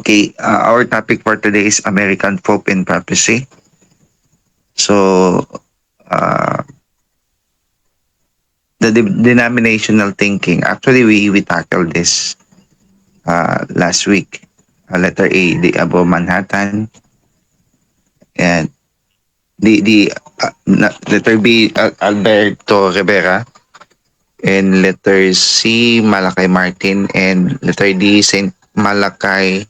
Okay, our topic for today is American Pope and Papacy. So, uh, the denominational thinking. Actually, we tackled this last week. Letter A, the Avro Manhattan, and letter B, Alberto Rivera, and letter C, Malachi Martin, and letter D, Saint Malachi,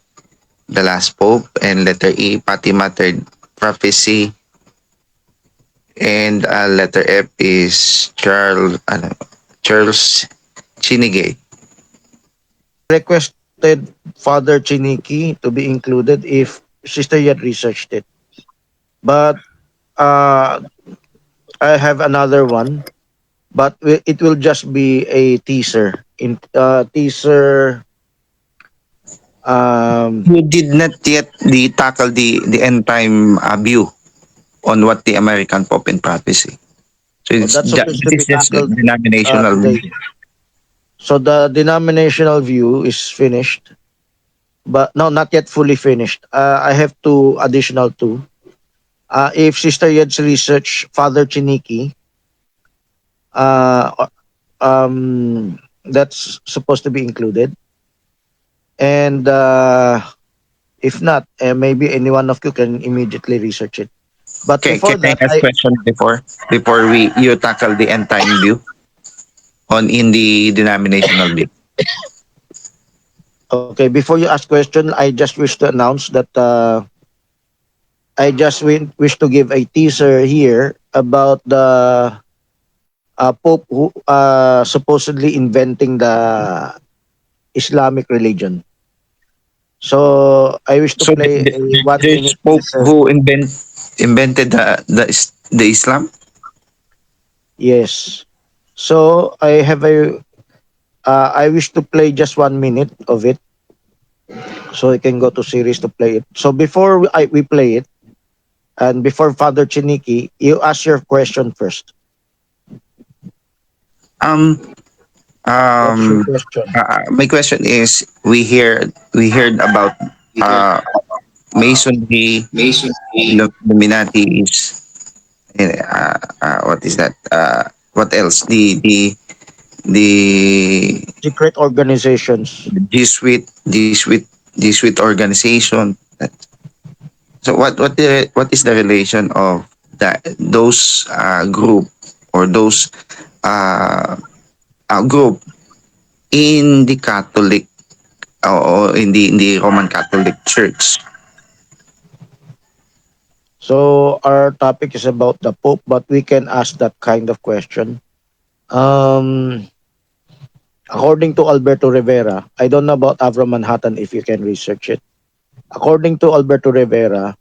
the last Pope, and letter E, Fatima, third prophecy, and letter F is Charles Chinigay. Requested Father Chiniki to be included if Sister Yet researched it. But uh, I have another one, but it will just be a teaser. In teaser, um, You did not yet tackle the end time view on what the American Pope and Prophecy. So that's supposed to this be is just tackled denominational today. view. So the denominational view is finished, but no, not yet fully finished. I have two additional two. If Sister Yed's research Father Chiniki, uh, that's supposed to be included. And if not, maybe any one of you can immediately research it. But Can before I that, ask question before we you tackle the end time view on in the denominational view? okay, before you ask question, I just wish to announce that I just wish to give a teaser here about the Pope who supposedly inventing the Islamic religion. So I wish to So play a one there's minute Pope teaser. who invented the Islam. Yes. So I wish to play just 1 minute of it, so I can go to series to play it. So before we play it, and before Father Chiniki, you ask your question first. Um What's your um question? my question is we heard about uh Masonry, Illuminati is what is that? What else? The Secret organizations. Jesuit organization. So what is the relation of that those group or those uh, group in the Catholic or in the Roman Catholic Church? So our topic is about the Pope, but we can ask that kind of question. Um, According to Alberto Rivera, I don't know about Avro Manhattan if you can research it. According to Alberto Rivera,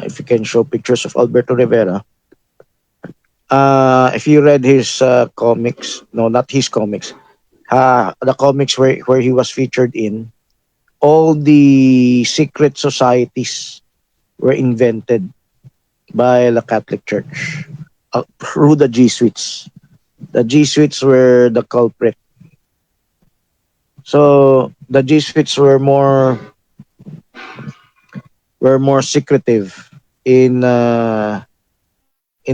if you can show pictures of Alberto Rivera, if you read his comics, no, not his comics, the comics where he was featured in, all the secret societies were invented by the Catholic Church through the Jesuits. The Jesuits were the culprit. So the Jesuits were more secretive in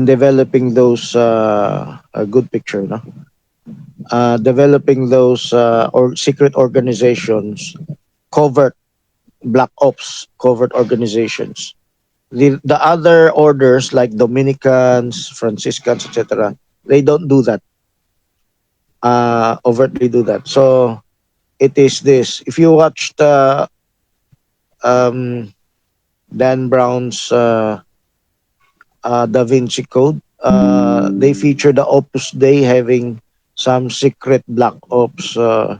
developing those a good picture, no? Developing those or secret organizations, covert black ops, covert organizations. The other orders like Dominicans, Franciscans, etc., they don't do that. Overtly do that. So it is this. If you watch the um, Dan Brown's Da Vinci Code, they feature the Opus Dei having some secret black ops uh,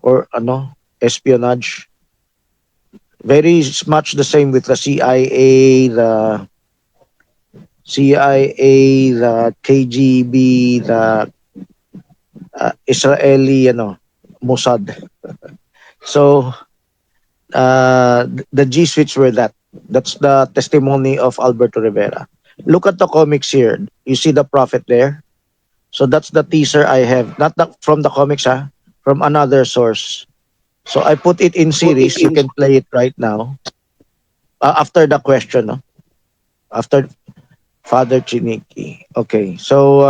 or espionage. Very much the same with the CIA, the KGB, the Israeli, Mossad. So the Jesuits were that. That's the testimony of Alberto Rivera. Look at the comics here. You see the prophet there. So that's the teaser I have. Not from the comics, from another source. So I put it in series. You can play it right now. After the question, no? After Father Chiniki. Okay. So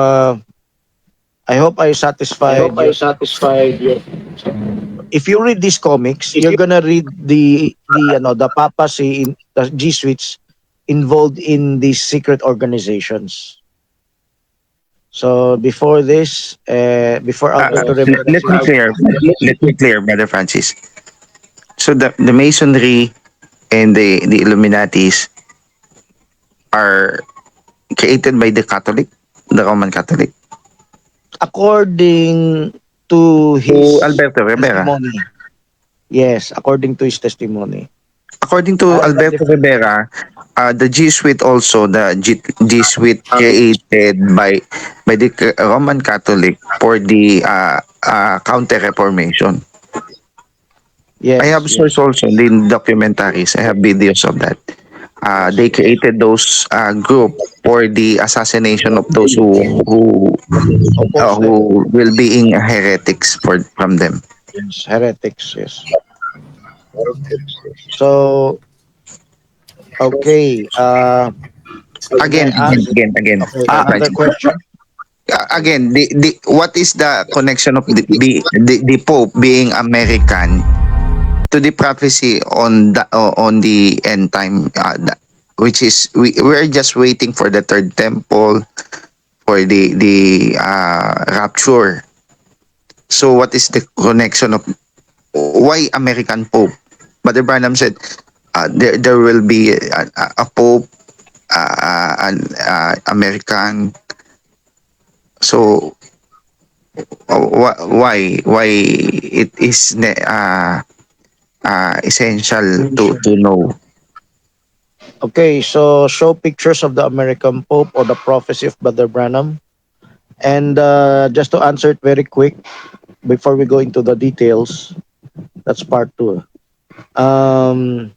I hope I satisfied you. If you read these comics, you're gonna read the papacy in the Jesuits involved in these secret organizations. So before this, before Alberto Rivera Let me finished, clear. Let me clear, Brother Francis. So the Masonry and the Illuminatis are created by the Catholic, the Roman Catholic, according to to his Alberto Rivera. testimony, yes, according to his testimony, According to I'm not Alberto Rivera, the Jesuit also, Jesuit created by the Roman Catholic for the Counter Reformation. I yes, have source yes, also in the documentaries. I have videos of that. yes, They yes. created those group for the assassination of those Oppose them. who will being heretics from them. Yes, heretics. Yes. So okay. May Again, I ask? again. Okay, another Francis. question. Again, the what is the connection of the Pope being American to the prophecy on the end time, which is we're just waiting for the third temple, for the rapture. So what is the connection of why American Pope? Brother Branham said there will be a Pope, an American. So why it is essential to know. Okay, so show pictures of the American Pope or the prophecy of Brother Branham. And just to answer it very quick before we go into the details, that's part two. Um,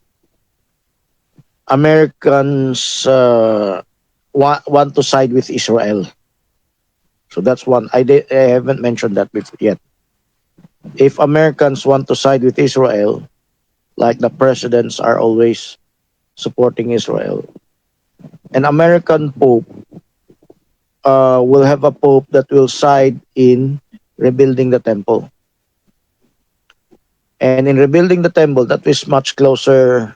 Americans want to side with Israel. So that's one. I haven't mentioned that before yet. If Americans want to side with Israel, like the presidents are always supporting Israel, an American Pope will have a Pope that will side in rebuilding the temple. And in rebuilding the temple, that is much closer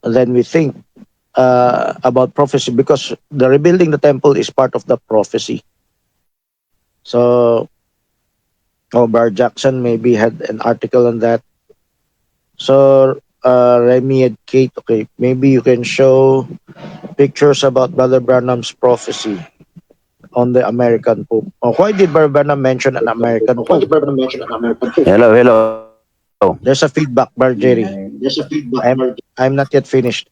than we think about prophecy because the rebuilding the temple is part of the prophecy. So, Bar Jackson maybe had an article on that. So, Remy and Kate, okay, maybe you can show pictures about Brother Branham's prophecy on the American Pope. Oh, why did Brother Branham mention an American Pope? Hello, hello. There's a feedback, Bar Jerry. I'm not yet finished.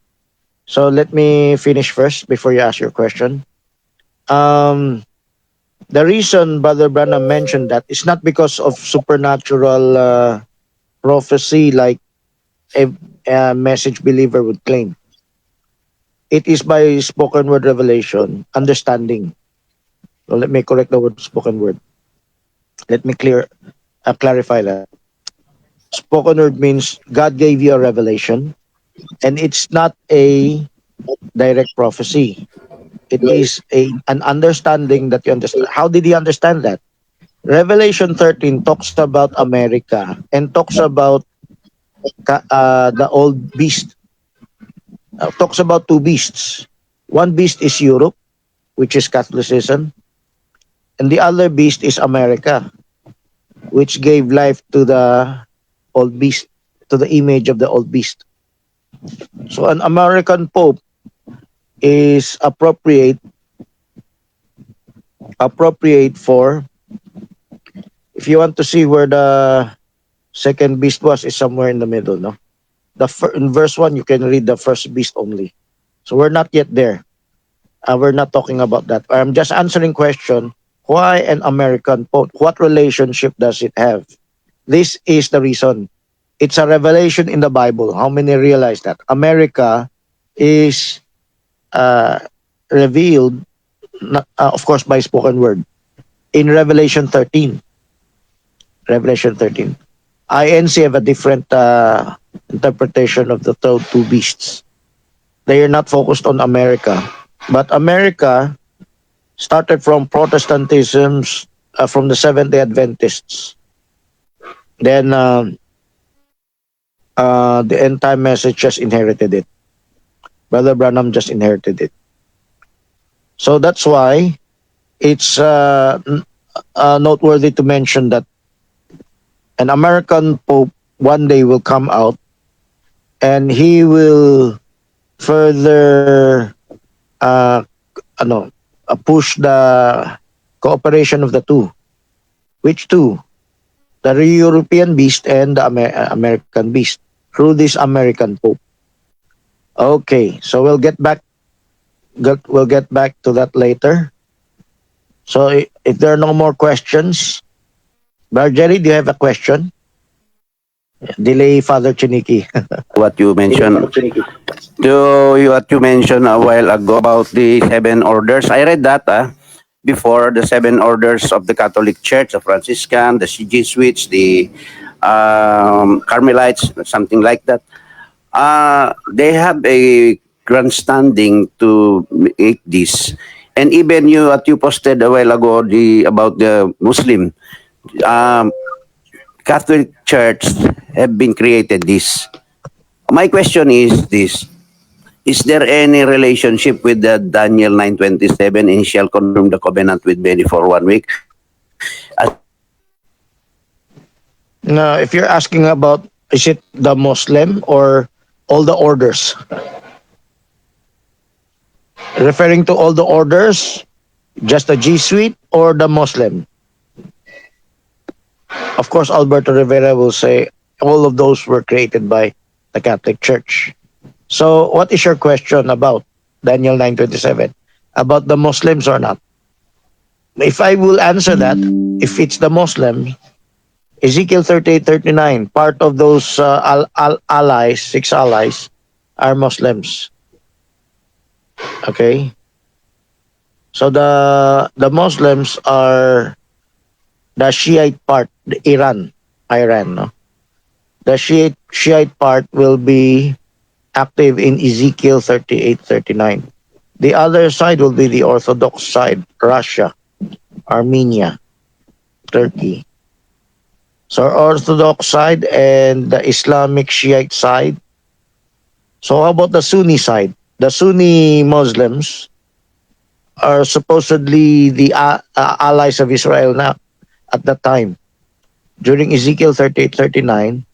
So let me finish first before you ask your question. Um, the reason Brother Branham mentioned that is not because of supernatural prophecy like a, a message believer would claim. It is by spoken word revelation, understanding. So let me correct the word spoken word. Let me clarify that. Spoken word means God gave you a revelation, and it's not a direct prophecy. It is an understanding that you understand. How did he understand that? Revelation 13 talks about America and talks about the old beast. Talks about two beasts. One beast is Europe, which is Catholicism, and the other beast is America, which gave life to the old beast, to the image of the old beast. So an American Pope is appropriate for, if you want to see where the second beast was, is somewhere in the middle, no? In verse 1 you can read the first beast only. So we're not yet there. We're not talking about that. I'm just answering question, why an American Pope? What relationship does it have? This is the reason. It's a revelation in the Bible. How many realize that America is uh, revealed, of course, by spoken word in Revelation 13. Revelation 13. INC have a different interpretation of the two beasts. They are not focused on America, but America started from Protestantism, from the Seventh Day Adventists. Then the end time message just inherited it. Brother Branham just inherited it. So that's why it's noteworthy to mention that an American Pope one day will come out and he will further uh, ano, push the cooperation of the two. Which two? The European beast and the American beast through this American Pope. Okay, so we'll get back to that later. So if there are no more questions, Brother Jerry, do you have a question? Delay Father Chiniki. What you mentioned, what you mentioned a while ago about the seven orders. I read that before, the seven orders of the Catholic Church, the Franciscan, the Jesuits, the Carmelites, something like that. They have a grandstanding to make this. And even what you posted a while ago, about the Muslim, um, Catholic Church have been created this. My question is this: is there any relationship with the Daniel 9:27, and he shall confirm the covenant with many for 1 week? Now, if you're asking about is it the Muslim or all the orders? Referring to all the orders, just the Jesuit or the Muslim? Of course, Alberto Rivera will say all of those were created by the Catholic Church. So, what is your question about Daniel 9:27? About the Muslims or not? If I will answer that, if it's the Muslim, Ezekiel 38:39, part of those allies, six allies, are Muslims. Okay? So the Muslims are the Shiite part, the Iran, no? The Shiite part will be active in Ezekiel 38:39. The other side will be the Orthodox side, Russia, Armenia, Turkey. So Orthodox side and the Islamic Shiite side. So how about the Sunni side? The Sunni Muslims are supposedly the allies of Israel now at that time. During Ezekiel 38:39,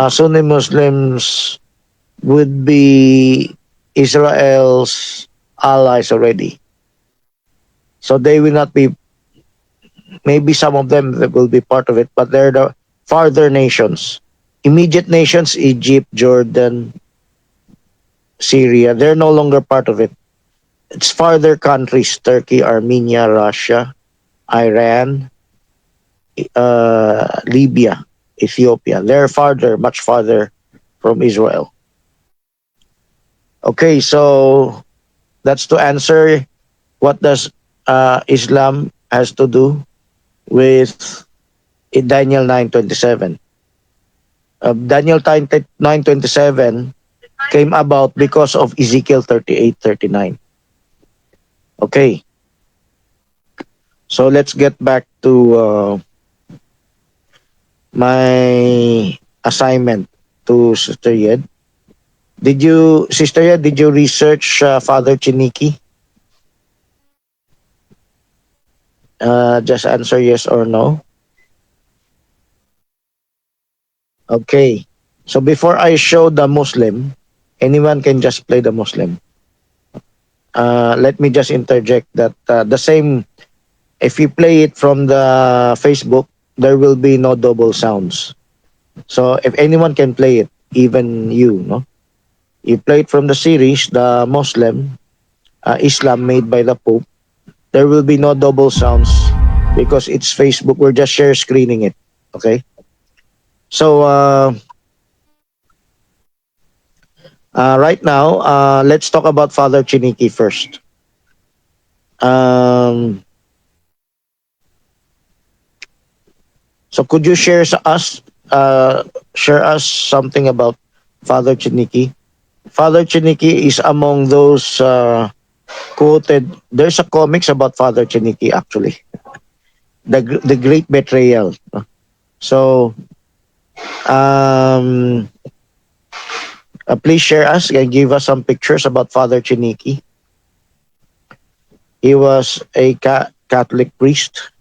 Sunni Muslims would be Israel's allies already. So they will not be, maybe some of them will be part of it, but they're the farther nations. Immediate nations, Egypt, Jordan, Syria, they're no longer part of it. It's farther countries, Turkey, Armenia, Russia, Iran, Libya, Ethiopia. They're farther, much farther from Israel. Okay, so that's to answer what does Islam has to do with Daniel 9:27. Daniel 9:27 came about because of Ezekiel 38:39. Okay. So let's get back to my assignment to Sister Yed. Sister Yed, did you research Father Chiniki? Just answer yes or no. Okay. So before I show the Muslim, anyone can just play the Muslim. Let me just interject that the same, if you play it from the Facebook, there will be no double sounds. So if anyone can play it, even you, no? You play it from the series, the Muslim, Islam made by the Pope, there will be no double sounds because it's Facebook. We're just share screening it. Okay? So, right now, let's talk about Father Chiniki first. So could you share us share us something about Father Chiniki? Father Chiniki is among those quoted. There's a comics about Father Chiniki actually, the Great Betrayal. So, um, please share us and give us some pictures about Father Chiniki. He was a Catholic priest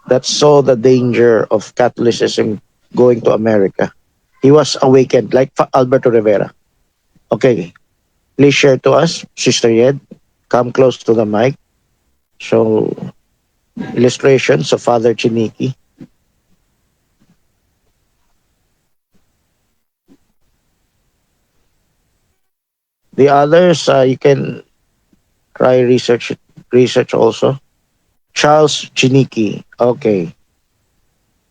that saw the danger of Catholicism going to America. He was awakened like Alberto Rivera. Okay, please share to us, Sister Yed. Come close to the mic. So, illustrations of Father Chiniki. The others, you can try research also. Charles Chiniki. Okay.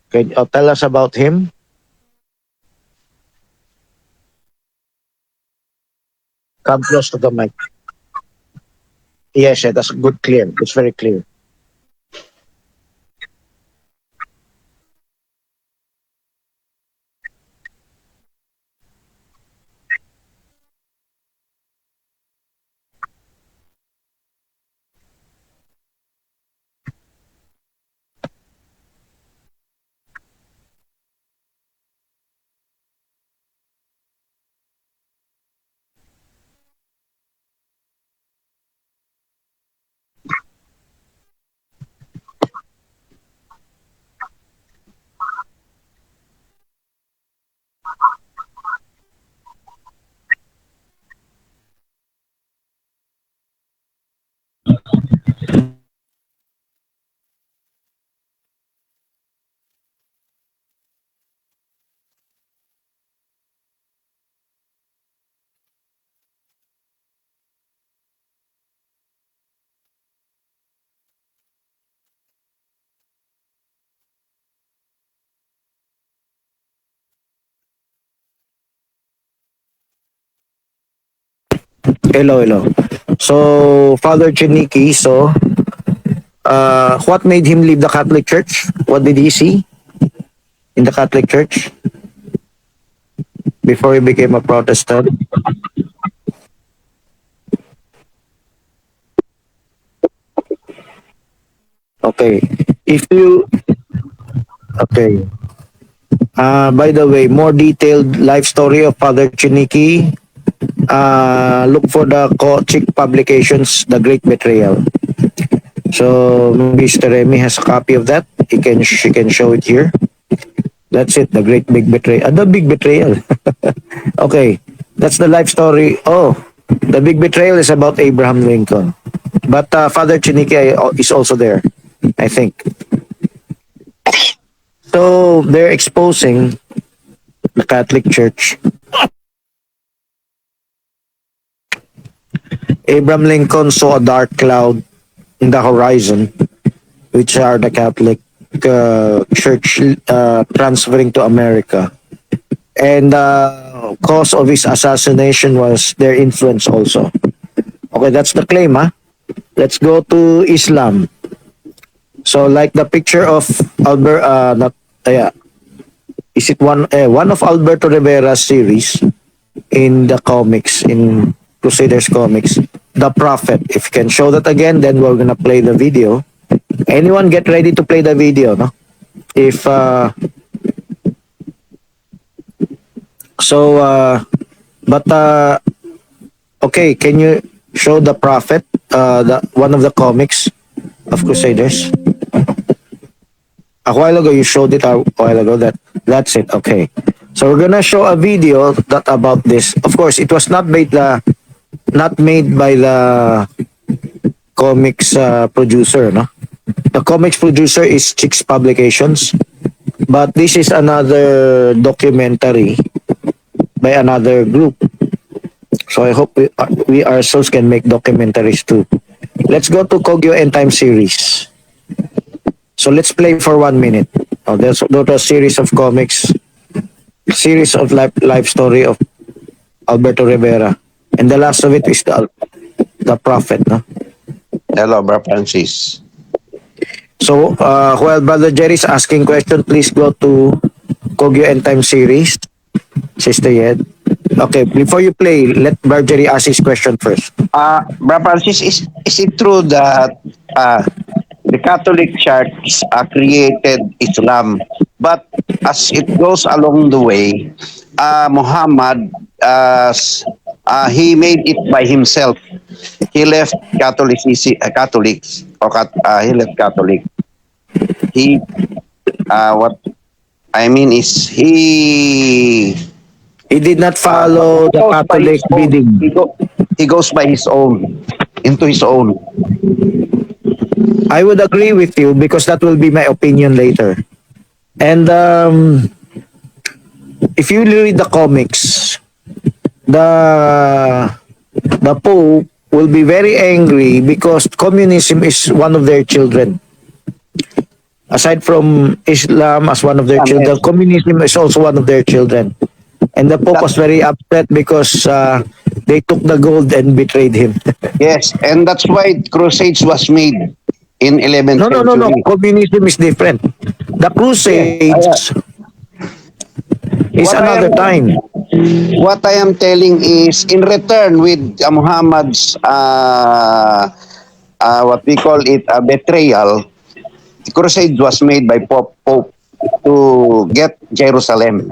Can you tell us about him? Come close to the mic. Yes, yeah, that's good, clear. It's very clear. Hello, hello. So, Father Chiniki, so, what made him leave the Catholic Church? What did he see in the Catholic Church before he became a Protestant? Okay. If you, okay. By the way, more detailed life story of Father Chiniki, look for the Chick publications, The Great Betrayal. So maybe Mr. Remy has a copy of that. She can show it here. That's it, The Great Big Betrayal. The Big Betrayal. Okay, that's the life story. Oh, The Big Betrayal is about Abraham Lincoln. But Father Chiniki is also there, I think. So they're exposing the Catholic Church. Abraham Lincoln saw a dark cloud in the horizon, which are the Catholic Church transferring to America. And the cause of his assassination was their influence also. Okay, that's the claim, huh? Let's go to Islam. So, like the picture of Albert, not, yeah, is it one of Alberto Rivera's series in the comics, in Crusaders comics, The Prophet. If you can show that again, then we're gonna play the video. Anyone get ready to play the video, no? If so, but okay, can you show The Prophet, the one of the comics of Crusaders? A while ago, you showed it a while ago. That's it. Okay, so we're gonna show a video that about this. Of course, it was not made by the comics producer, no? The comics producer is Chicks Publications, but this is another documentary by another group. So I hope we ourselves can make documentaries too. Let's go to Cogeo ENDTIME series. So let's play for 1 minute. There's a series of comics, series of life story of Alberto Rivera, and the last of it is the Prophet, no? Hello, Bro Francis. So while Brother Jerry is asking question, please go to Cogeo End Time Series, Sister Yed. Okay, before you play, let Marjorie ask his question first. Brother Francis, is it true that the Catholic Church created Islam, but as it goes along the way, Muhammad, he made it by himself. He left Catholics, or he left Catholic. He, what I mean is, He did not follow the goes by Catholic his own. bidding. He goes by his own, into his own. I would agree with you because that will be my opinion later. And if you read the comics, the Pope will be very angry because communism is one of their children. Aside from Islam as one of their children, Yes. communism is also one of their children. And the Pope was very upset because they took the gold and betrayed him. Yes, and that's why Crusades was made in 11th No, no, no, no. century. Communism is different. The Crusades is What I another am- time. What I am telling is, in return with Muhammad's what we call it betrayal, the crusade was made by Pope to get Jerusalem.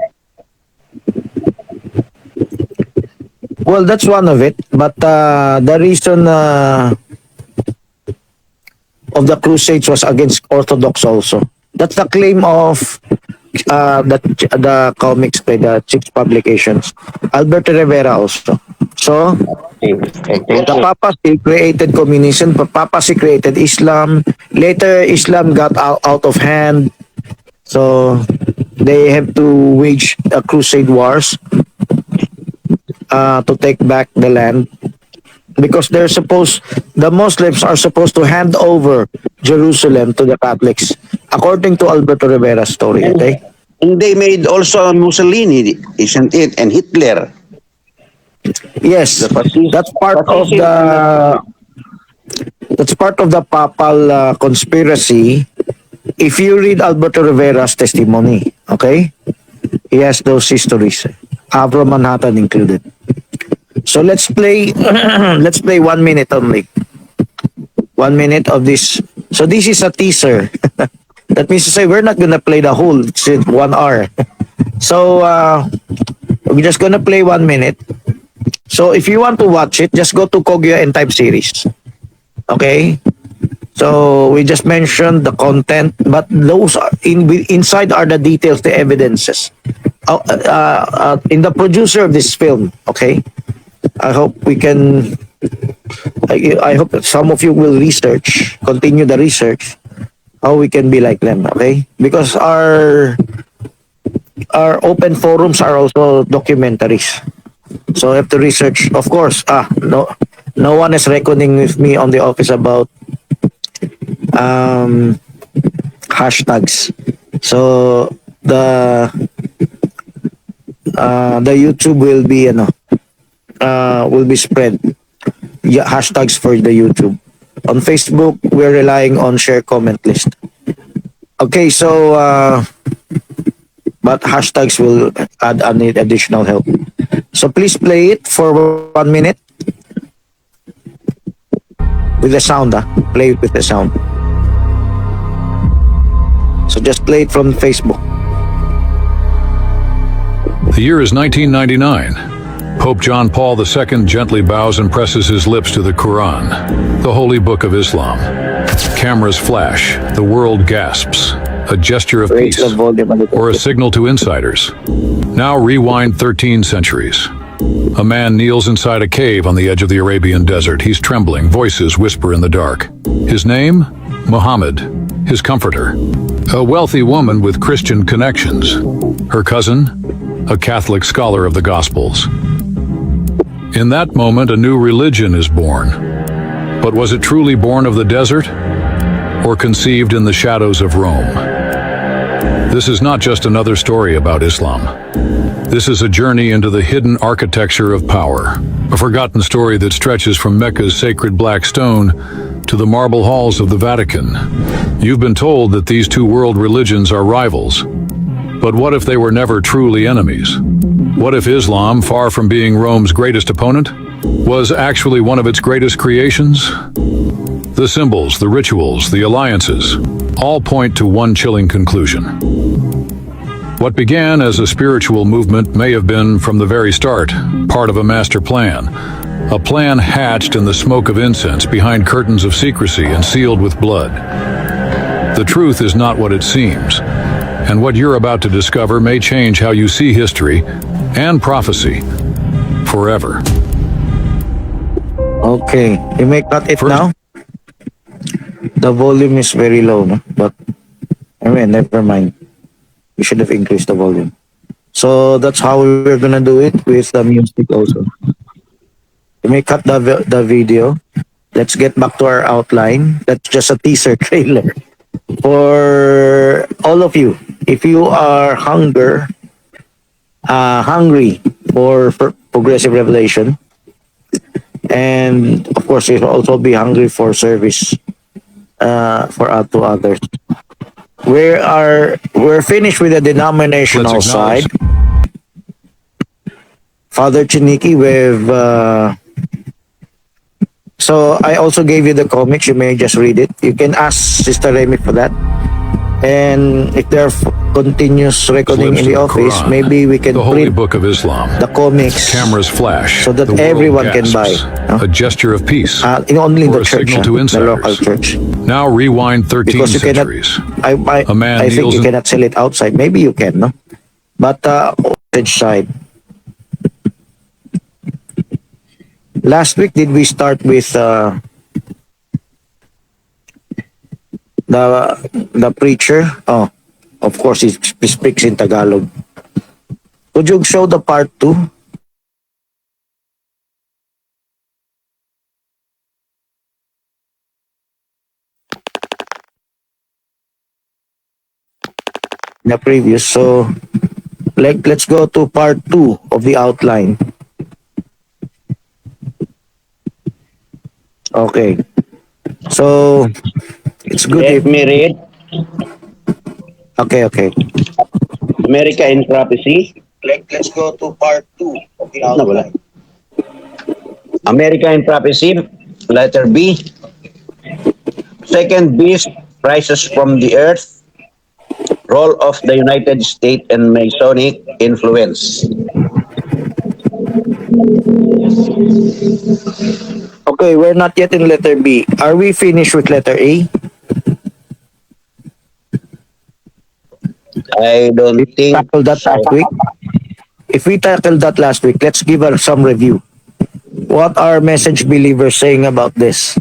Well, that's one of it. But the reason of the Crusades was against Orthodox also. That's the claim of the comics by the Chicks Publications. Alberto Rivera also. So, Thank the you. papacy created communism, the papacy created Islam. Later, Islam got out of hand. So, they have to wage crusade wars to take back the land. Because the Muslims are supposed to hand over Jerusalem to the Catholics, according to Alberto Rivera's story. Okay? And they made also Mussolini, isn't it? And Hitler. Yes, that's part of the papal conspiracy. If you read Alberto Rivera's testimony, okay, he has those histories, Avro Manhattan included. So let's play. Let's play 1 minute only. 1 minute of this. So this is a teaser. That means to say we're not gonna play the whole 1 hour. So we're just gonna play 1 minute. So if you want to watch it, just go to Cogeo End Time Series. Okay? So we just mentioned the content, but those are inside are the details, the evidences. In the producer of this film, okay? I hope we can. I hope that some of you will continue the research, how we can be like them, okay? Because our open forums are also documentaries. So I have to research. Of course, no one is reckoning with me on the office about hashtags. So the YouTube will be spread. Yeah, hashtags for the YouTube. On Facebook, we're relying on share comment list. Okay, so but hashtags will add additional help. So please play it for 1 minute with the sound. Play it with the sound. So just play it from Facebook. The year is 1999. Pope John Paul II gently bows and presses his lips to the Quran, the holy book of Islam. Cameras flash, the world gasps, a gesture of Raise peace, the volume a little or a bit. signal to insiders. Now rewind 13 centuries. A man kneels inside a cave on the edge of the Arabian desert. He's trembling, voices whisper in the dark. His name? Muhammad, his comforter. A wealthy woman with Christian connections. Her cousin? A Catholic scholar of the Gospels. In that moment, a new religion is born. But was it truly born of the desert, or conceived in the shadows of Rome? This is not just another story about Islam. This is a journey into the hidden architecture of power, a forgotten story that stretches from Mecca's sacred black stone to the marble halls of the Vatican. You've been told that these two world religions are rivals, But what if they were never truly enemies? What if Islam, far from being Rome's greatest opponent, was actually one of its greatest creations? The symbols, the rituals, the alliances, all point to one chilling conclusion. What began as a spiritual movement may have been, from the very start, part of a master plan. A plan hatched in the smoke of incense behind curtains of secrecy and sealed with blood. The truth is not what it seems, and what you're about to discover may change how you see history and prophecy forever. Okay, you may cut it First- now. The volume is very low, no? But never mind. We should have increased the volume. So that's how we're gonna do it with the music also. You may cut the video. Let's get back to our outline. That's just a teaser trailer. For all of you, if you are hungry for progressive revelation, and of course you'll also be hungry for service to others. We're finished with the denominational Let's acknowledge- side. Father Chiniki with so I also gave you the comics. You may just read it. You can ask Sister Remy for that. And if there are continuous recording in Glimpse the of the office, Quran, maybe we can the Holy print Book of Islam. the comics Cameras flash, so that the world everyone can gasps. buy, no? A gesture of peace, only in or the a church, signal to the insiders. local church. Now rewind 13 Because you cannot, centuries. I A man think kneels you in- cannot sell it outside. Maybe you can, no? But outside side. Last week, did we start with the preacher? Oh, of course, he speaks in Tagalog. Could you show the part 2? The previous. So, let's go to part 2 of the outline. Okay. So, it's good Let if... me read Okay. America in Prophecy. Let's go to part 2 of the Wala. outline. America in Prophecy, letter B. Second beast rises from the earth. Role of the United States and Masonic influence. Okay, we're not yet in letter B. Are we finished with letter A? I don't think Tackled that so. last week. If we tackled that last week, let's give some review. What are message believers saying about this?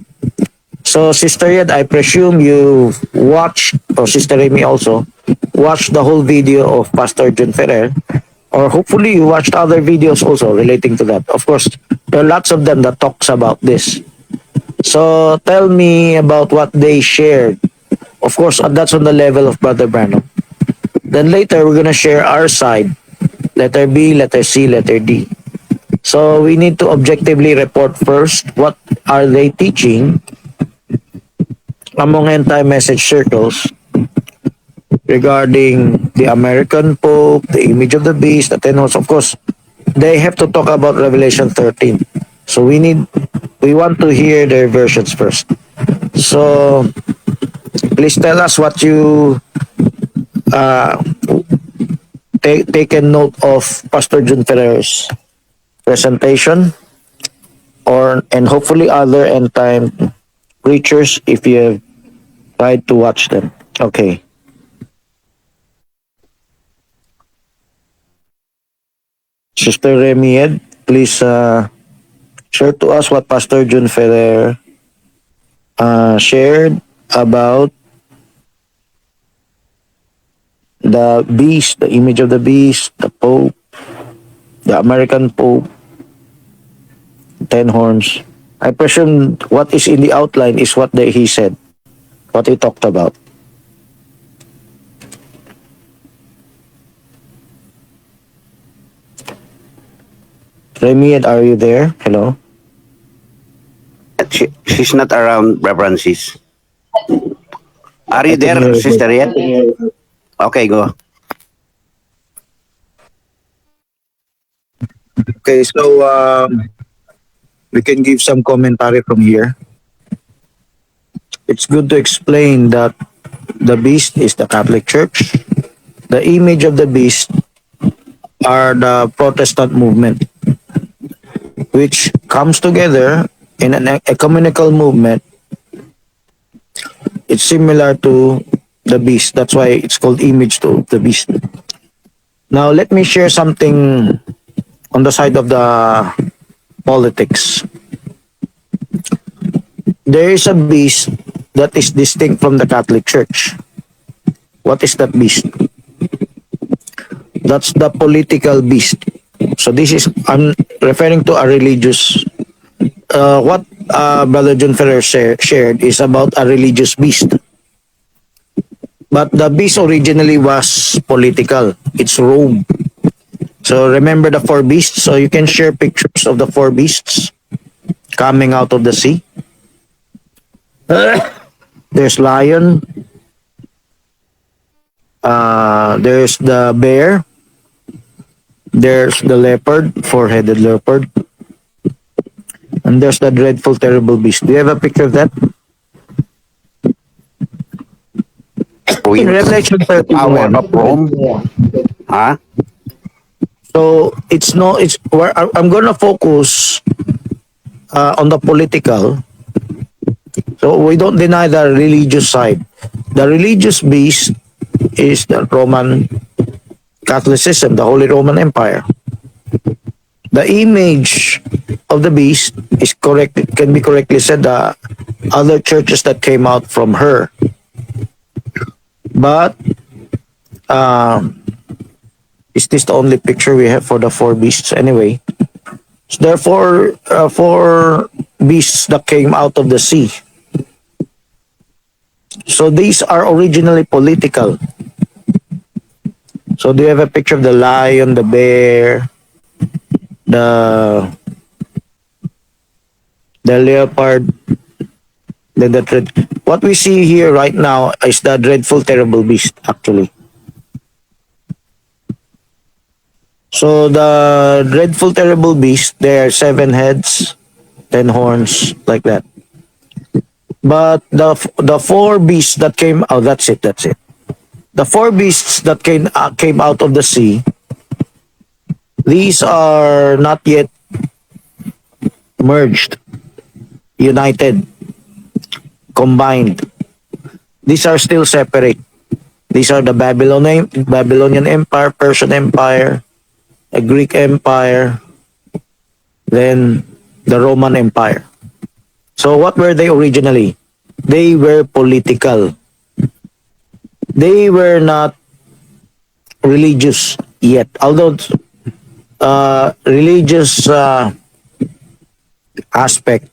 So, Sister Yed, I presume you watched, or Sister Remy also, watched the whole video of Pastor John Ferrer, or hopefully you watched other videos also relating to that. Of course, there are lots of them that talks about this. So, tell me about what they shared. Of course, that's on the level of Brother Branham. Then later, we're gonna share our side. Letter B, letter C, letter D. So we need to objectively report first what are they teaching among anti-message circles regarding the American Pope, the image of the beast, the 10 horns. Of course, they have to talk about Revelation 13. So we want to hear their versions first. So please tell us what you taken note of Pastor Jun Ferrer's presentation, and hopefully other end time preachers if you have tried to watch them. Okay. Sister Remied, please share to us what Pastor Jun Ferrer shared about the beast, the image of the beast, the Pope, the American Pope, 10 horns. I presume what is in the outline is what he said, what he talked about. Remied, are you there? Hello? She's not around, Reverend Sis. Are you there, Sister Yet? Okay, go. Okay, so we can give some commentary from here. It's good to explain that the beast is the Catholic Church. The image of the beast are the Protestant movement, which comes together in an ecumenical movement. It's similar to the beast. That's why it's called image to the beast. Now, let me share something on the side of the politics. There is a beast that is distinct from the Catholic Church. What is that beast? That's the political beast. So this is, I'm referring to a religious, what Brother John Ferrer shared is about a religious beast. But the beast originally was political. It's Rome. So remember the four beasts? So you can share pictures of the four beasts coming out of the sea. There's lion. There's the bear. There's the leopard, four-headed leopard. And there's the dreadful, terrible beast. Do you have a picture of that? In Revelation Power 31. of Rome. Huh? So it's no, it's where I'm gonna focus on the political. So we don't deny the religious side. The religious beast is the Roman Catholicism, the Holy Roman Empire. The image of the beast is correct. It can be correctly said the other churches that came out from her. But is this the only picture we have for the four beasts? Anyway, so therefore, four beasts that came out of the sea. So these are originally political. So do you have a picture of the lion, the bear, the leopard, then what we see here right now is the dreadful, terrible beast, actually. So the dreadful, terrible beast, there are 7 heads, 10 horns, like that. But the four beasts that came out, that's it. The four beasts that came out of the sea, these are not yet merged, united, combined. These are still separate. These are the Babylonian Empire, Persian Empire, a Greek Empire, then the Roman Empire. So what were they originally? They were political. They were not religious yet. Although religious aspect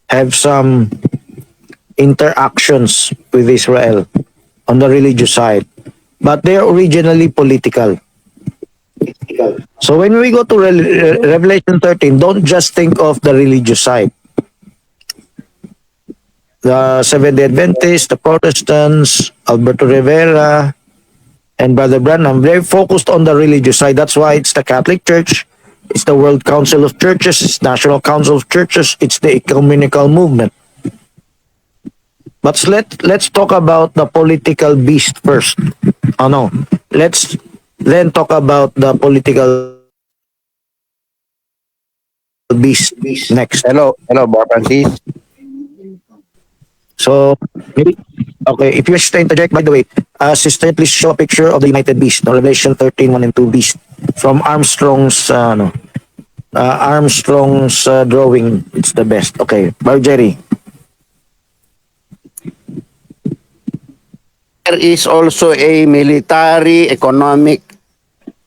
have some interactions with Israel on the religious side. But they're originally political. So when we go to Revelation 13, don't just think of the religious side. The Seventh-day Adventists, the Protestants, Alberto Rivera, and Brother Branham, they're focused on the religious side. That's why it's the Catholic Church, it's the World Council of Churches, it's National Council of Churches, it's the ecumenical movement. But let's talk about the political beast first. Oh no, let's then talk about the political beast next. Hello, Bob Francis. So, maybe, okay, if you wish to interject, by the way, sister, please show a picture of the United Beast, no, Revelation 13, 1 and 2 Beast, from Armstrong's, drawing. It's the best. Okay, Marjorie. There is also a military, economic,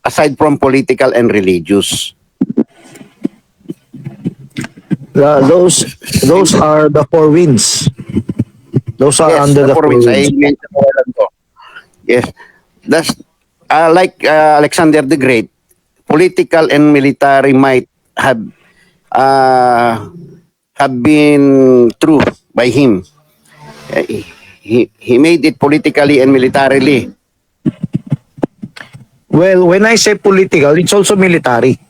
aside from political and religious. Those are the four winds. Those are Yes, under the four winds. I mentioned a while ago. Yes, that's like Alexander the Great. Political and military might have been true by him. He made it politically and militarily. Well, when I say political, it's also military.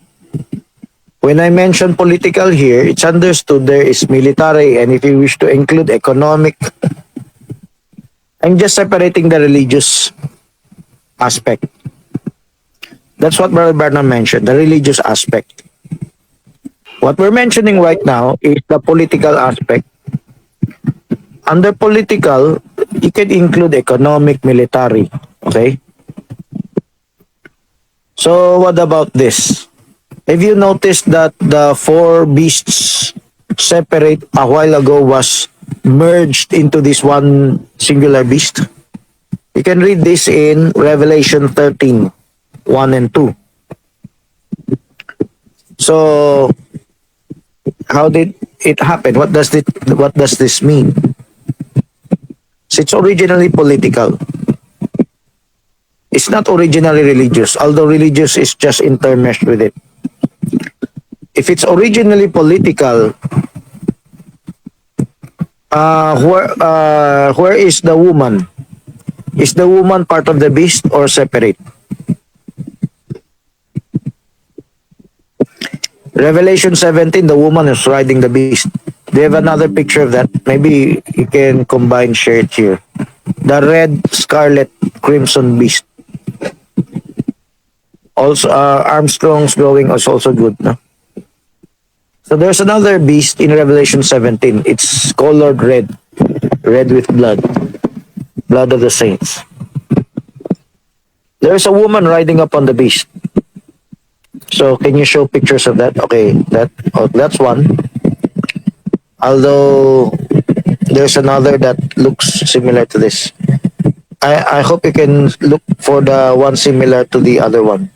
When I mention political here, it's understood there is military, and if you wish to include economic, I'm just separating the religious aspect. That's what Brother Bernard mentioned, the religious aspect. What we're mentioning right now is the political aspect. Under political, you can include economic, military. Okay? So what about this? Have you noticed that the four beasts separate a while ago was merged into this one singular beast? You can read this in Revelation 13, 1 and 2. So how did it happen? What does this mean? So it's originally political. It's not originally religious, although religious is just intermeshed with it. If it's originally political, where is the woman? Is the woman part of the beast or separate? Revelation 17, the woman is riding the beast. They have another picture of that. Maybe you can combine, share it here. The red, scarlet, crimson beast. Also, Armstrong's drawing is also good. No? So there's another beast in Revelation 17. It's colored red. Red with blood. Blood of the saints. There's a woman riding up on the beast. So can you show pictures of that? Okay, that's one. Although there's another that looks similar to this. I hope you can look for the one similar to the other one.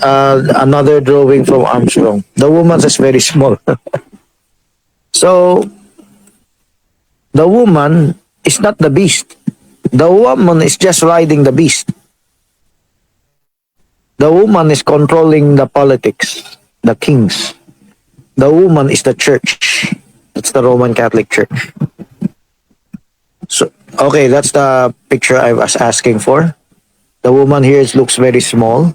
Another drawing from Armstrong. The woman is very small. So the woman is not the beast. The woman is just riding the beast. The woman is controlling the politics, the kings. The woman is the church. It's the Roman Catholic Church. So, okay, that's the picture I was asking for. The woman here looks very small.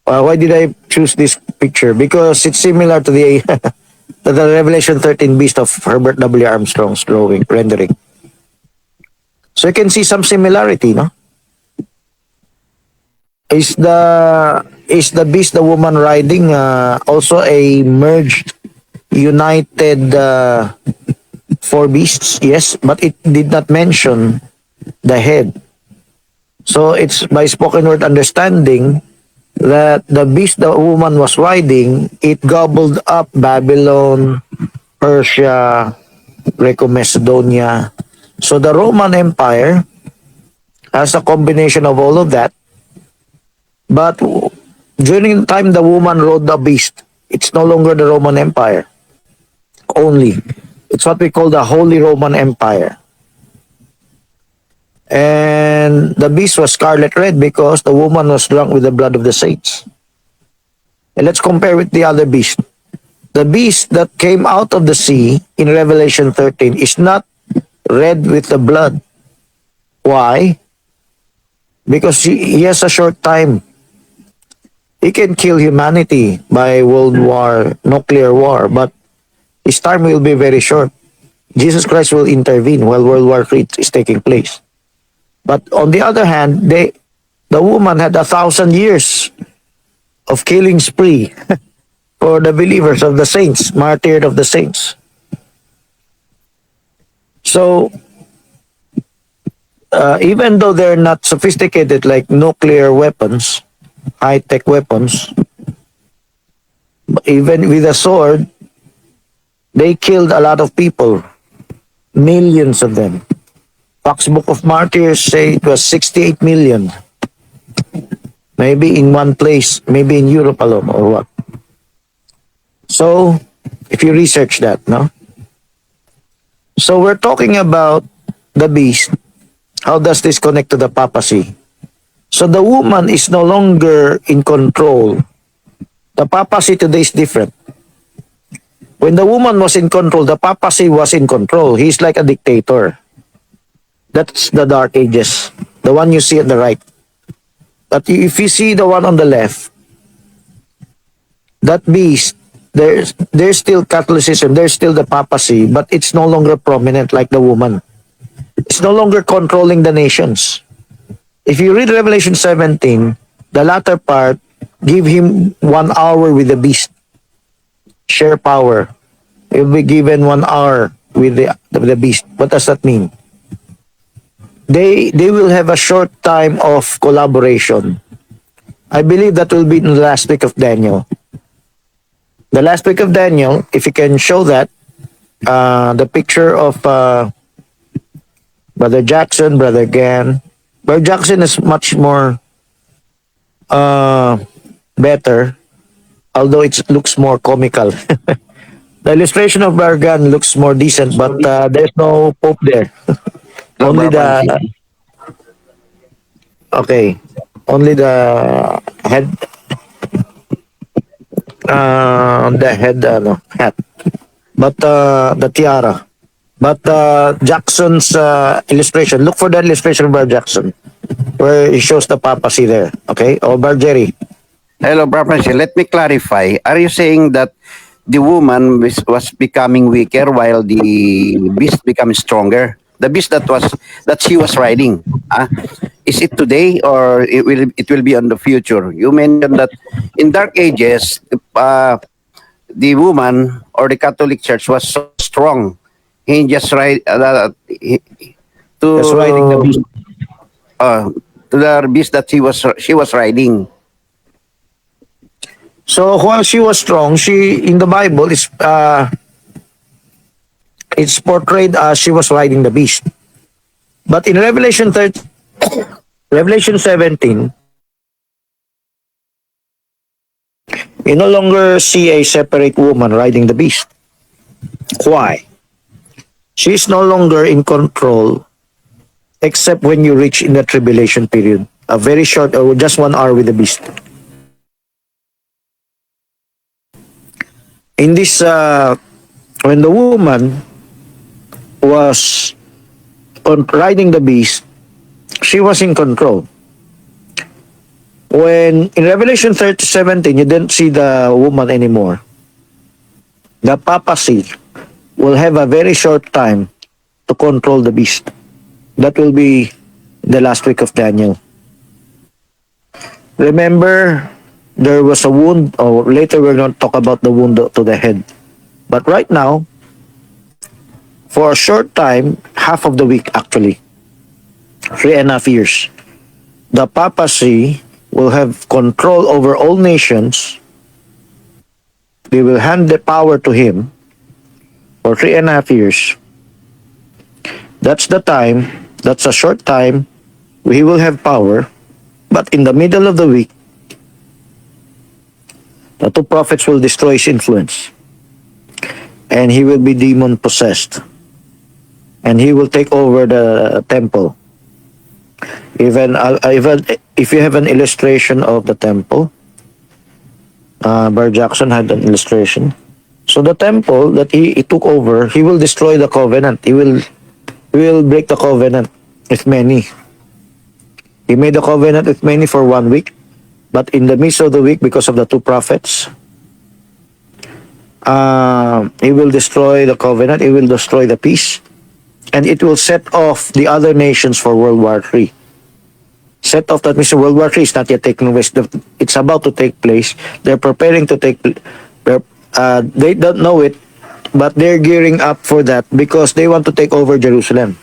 Why did I choose this picture? Because it's similar to the to the Revelation 13 beast of Herbert W. Armstrong's drawing, rendering. So you can see some similarity, no? Is the beast, the woman riding, also a merged, united four beasts? Yes, but it did not mention the head. So it's by spoken word understanding that the beast the woman was riding, it gobbled up Babylon, Persia, Greco-Macedonia. So the Roman Empire has a combination of all of that. But during the time the woman rode the beast, it's no longer the Roman Empire only. It's what we call the Holy Roman Empire. And the beast was scarlet red because the woman was drunk with the blood of the saints. And let's compare with the other beast. The beast that came out of the sea in Revelation 13 is not red with the blood. Why? Because he has a short time. He can kill humanity by world war, nuclear war, but his time will be very short. Jesus Christ will intervene while World War III is taking place. But on the other hand, the woman had 1,000 years of killing spree for the believers of the saints, martyred of the saints. So, even though they're not sophisticated like nuclear weapons, high-tech weapons, even with a sword, they killed a lot of people, millions of them. Fox Book of Martyrs say it was 68 million. Maybe in one place, maybe in Europe alone or what. So, if you research that, no? So we're talking about the beast. How does this connect to the papacy? So the woman is no longer in control. The papacy today is different. When the woman was in control, the papacy was in control. He's like a dictator. That's the Dark Ages, the one you see at the right. But if you see the one on the left, that beast, there's still Catholicism, there's still the papacy, but it's no longer prominent like the woman. It's no longer controlling the nations. If you read Revelation 17, the latter part give him 1 hour with the beast. Share power. He'll be given 1 hour with the beast. What does that mean? They will have a short time of collaboration. I believe that will be in the last week of Daniel. The last week of Daniel, if you can show that, the picture of Brother Jackson, Brother Gan. Brother Jackson is much more better, although it looks more comical. The illustration of Brother Gan looks more decent, but there's no Pope there. No, Only Brahman. okay, only the head hat, but the tiara. But Jackson's illustration, look for that illustration of Brother Jackson, where he shows the papacy there. Okay, or Brother Jerry. Hello, Brother Francis. Let me clarify. Are you saying that the woman was becoming weaker while the beast became stronger? The beast that she was riding. Is it today or it will be on the future? You mentioned that in Dark Ages, the woman or the Catholic Church was so strong. He just That's riding the beast. to the beast that she was riding. So while she was strong, she in the Bible it's portrayed as she was riding the beast. But in Revelation 30, Revelation 17, you no longer see a separate woman riding the beast. Why? She is no longer in control except when you reach in the tribulation period. A very short, or just 1 hour with the beast. In this, when the woman was riding the beast, she was in control. When in Revelation 17, you didn't see the woman anymore. The papacy will have a very short time to control the beast. That will be the last week of Daniel. Remember, there was a wound, or later we're going to talk about the wound to the head. But right now, for a short time, half of the week actually, 3.5 years, the papacy will have control over all nations. They will hand the power to him for 3.5 years. That's the time, that's a short time, he will have power. But in the middle of the week, the two prophets will destroy his influence. And he will be demon possessed. And he will take over the temple. Even if you have an illustration of the temple, Brother Jackson had an illustration. So the temple that he took over, he will destroy the covenant. He will break the covenant with many. He made the covenant with many for 1 week, but in the midst of the week, because of the two prophets, he will destroy the covenant. He will destroy the peace, and it will set off the other nations for World War III. Set off, that means World War III is not yet taking place. It's about to take place. They're preparing to take. They don't know it, but they're gearing up for that because they want to take over Jerusalem.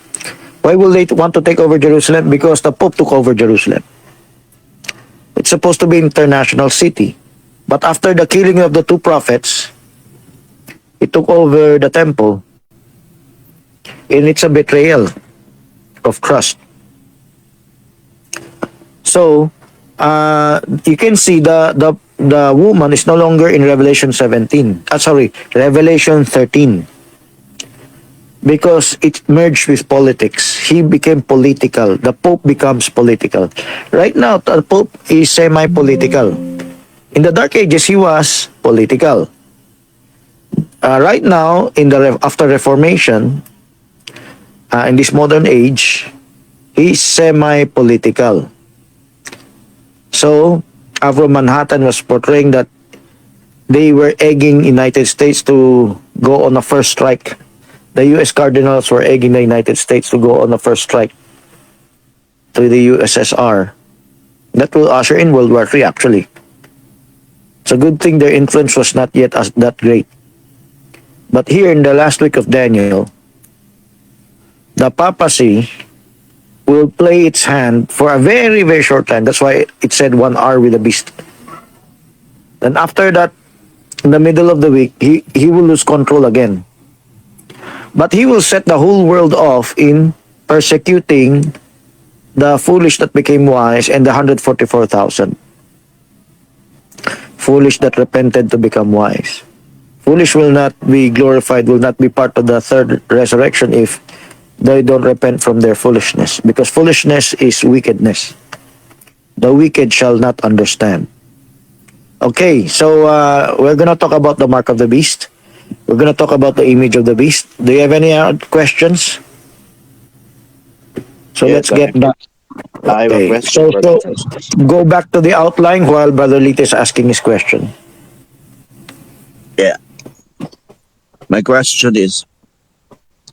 Why will they want to take over Jerusalem? Because the Pope took over Jerusalem. It's supposed to be an international city. But after the killing of the two prophets, he took over the temple. And it's a betrayal of trust. So, you can see the woman is no longer in Revelation 17. Revelation 13. Because it merged with politics. He became political. The Pope becomes political. Right now, the Pope is semi-political. In the Dark Ages, he was political. Right now, after Reformation, in this modern age, he's semi-political. So, Avro Manhattan was portraying that they were egging United States to go on a first strike. The U.S. Cardinals were egging the United States to go on a first strike to the USSR. That will usher in World War III, actually. It's a good thing their influence was not yet as that great. But here in the last week of Daniel, the papacy will play its hand for a very, very short time. That's why it said 1 hour with the beast. And after that, in the middle of the week, he will lose control again. But he will set the whole world off in persecuting the foolish that became wise and the 144,000. Foolish that repented to become wise. Foolish will not be glorified, will not be part of the third resurrection if they don't repent from their foolishness. Because foolishness is wickedness. The wicked shall not understand. Okay, so we're going to talk about the mark of the beast. We're going to talk about the image of the beast. Do you have any questions? So Yes, let's get back. I have a Okay. question, So Brother Francis. go back to the outline while Brother Lito is asking his question. Yeah. My question is,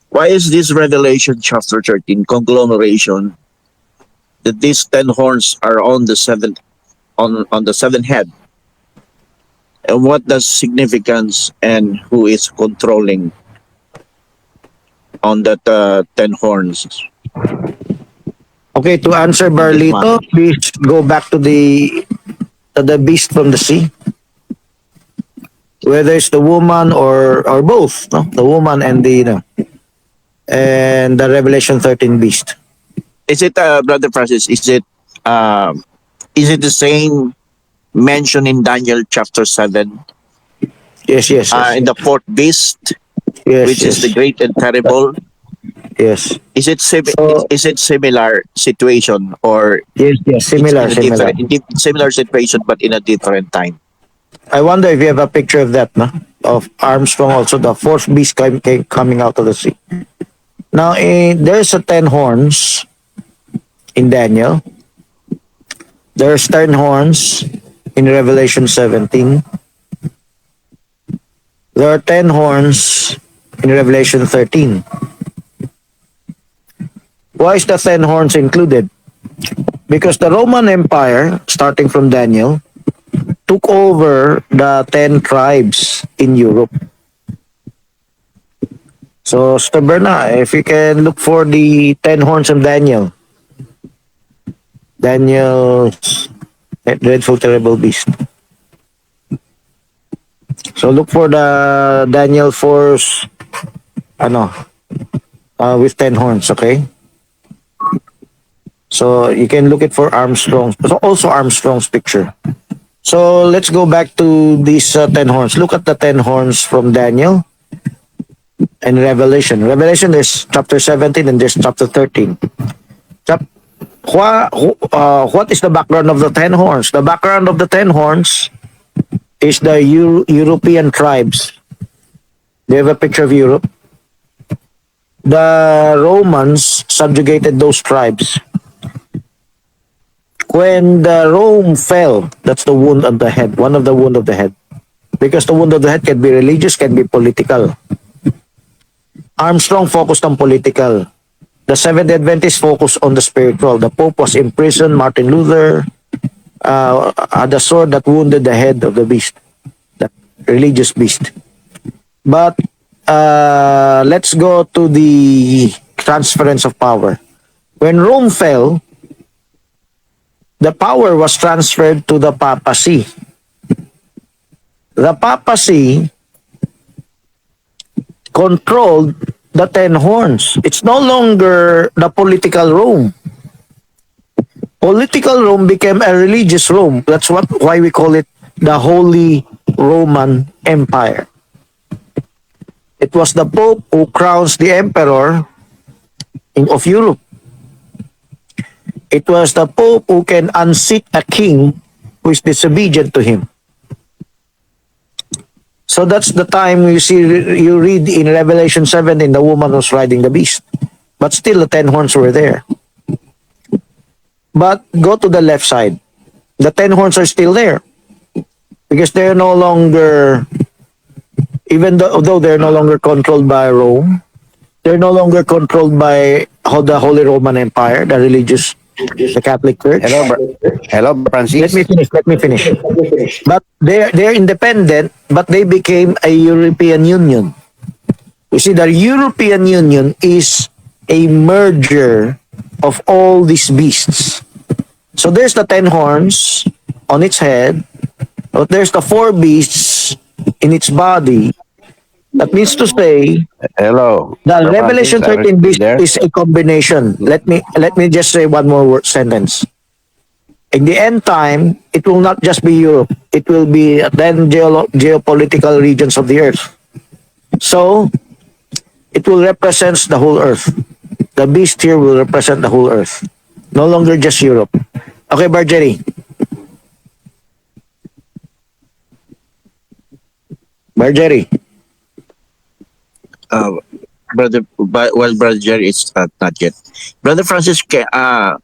why is this Revelation chapter 13 conglomeration that these 10 horns are on the seven head? And what does significance and who is controlling on that 10 horns? Okay, to answer Barlito, please go back to the beast from the sea. Whether it's the woman or both, no? The woman and and the Revelation 13 beast. Is it, Brother Francis, is it the same mentioned in Daniel chapter 7? Yes, yes, yes. In the fourth beast, Yes, which is yes. the great and terrible. Yes. Is it So, is it similar situation, or yes, yes, it's similar, in a similar. similar situation but in a different time? I wonder if you have a picture of that, no? Of Armstrong also, the fourth beast coming out of the sea. Now, there's a 10 horns in Daniel. There's 10 horns in Revelation 17. There are 10 horns in Revelation 13. Why is the 10 horns included? Because the Roman Empire, starting from Daniel, took over the 10 tribes in Europe. So, Staberna, if you can look for the 10 horns of Daniel. Daniel's dreadful, terrible beast. So, look for the Daniel Force, with 10 horns, okay? So, you can look it for Armstrong's, also Armstrong's picture. So, let's go back to these 10 horns. Look at the 10 horns from Daniel and Revelation. Revelation, there's chapter 17 and there's chapter 13. What is the background of the 10 horns? The background of the 10 horns is the European tribes. Do you have a picture of Europe? The Romans subjugated those tribes. When the Rome fell, that's the wound on the head, one of the wound of the head. Because the wound of the head can be religious, can be political. Armstrong focused on political. The Seventh Adventists focused on the spiritual. The Pope was imprisoned. Martin Luther had a sword that wounded the head of the beast, the religious beast. But let's go to the transference of power. When Rome fell, the power was transferred to the papacy. The papacy controlled the 10 horns. It's no longer the political Rome. Political Rome became a religious Rome. That's why we call it the Holy Roman Empire. It was the Pope who crowns the emperor of Europe. It was the Pope who can unseat a king who is disobedient to him. So that's the time you read in Revelation 17, the woman was riding the beast. But still the 10 horns were there. But go to the left side. The 10 horns are still there. because they're no longer, even though they're no longer controlled by Rome, they're no longer controlled by the Holy Roman Empire, the religious, the Catholic Church. Hello, Francis. Let me finish. Let me finish. But they're independent, but they became a European Union. You see, the European Union is a merger of all these beasts. So there's the 10 horns on its head, but there's the 4 beasts in its body. That means to say, Hello, the Sir Revelation Francis. Are 13 you beast there? is a combination. Let me just say one more sentence. In the end time, it will not just be Europe. It will be then geopolitical regions of the earth. So, it will represent the whole earth. The beast here will represent the whole earth. No longer just Europe. Okay, Bargeri. Bargeri. Uh, well, Brother Jerry, it's not yet. Brother Francis, can I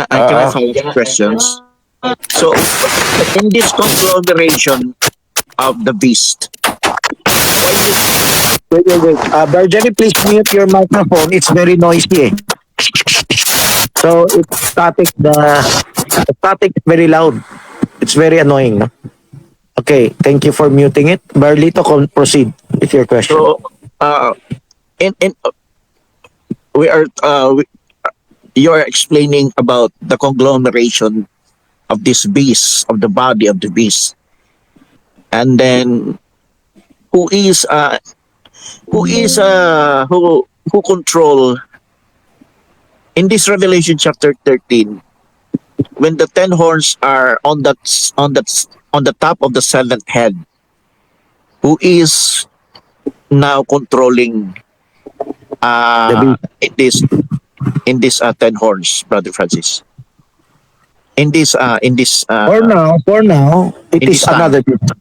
Uh, follow up questions? So, in this conglomeration of the beast, why this? Wait. Bargeri, please mute your microphone. It's very noisy. So, it's static. The static is very loud. It's very annoying. No? Okay, thank you for muting it. Barlito, proceed with your question. So, uh, in we are you are explaining about the conglomeration of this beast, of the body of the beast, and then who is uh who control in this Revelation chapter 13 when the 10 horns are on the top of the seventh head, who is now controlling The beast. in this 10 horns, Brother Francis, in this For now, it in is this time. another beast.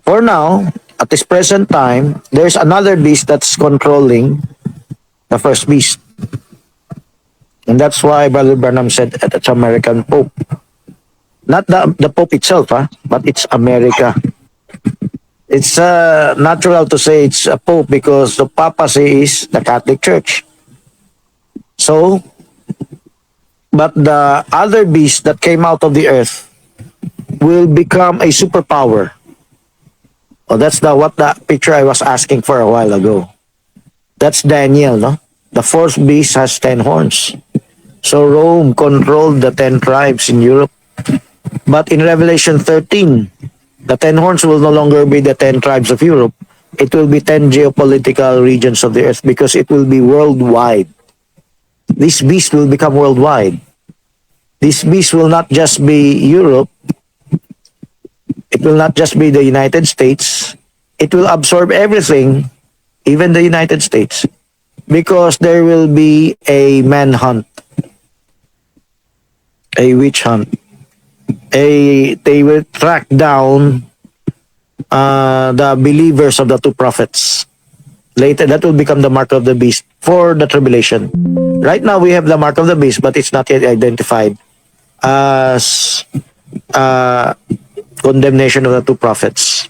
For now, at this present time, there's another beast that's controlling the first beast. And that's why Brother Branham said that it's American Pope. Not the Pope itself, but it's America. It's natural to say it's a Pope because the papacy is the Catholic Church. So, but the other beast that came out of the earth will become a superpower. Oh, that's what the picture I was asking for a while ago. That's Daniel, no? The fourth beast has 10 horns. So Rome controlled the 10 tribes in Europe. But in Revelation 13, the 10 horns will no longer be the 10 tribes of Europe. It will be 10 geopolitical regions of the earth because it will be worldwide. This beast will become worldwide. This beast will not just be Europe. It will not just be the United States. It will absorb everything, even the United States, because there will be a manhunt, a witch hunt. They will track down the believers of the 2 prophets. Later, that will become the mark of the beast for the tribulation. Right now, we have the mark of the beast, but it's not yet identified as condemnation of the 2 prophets.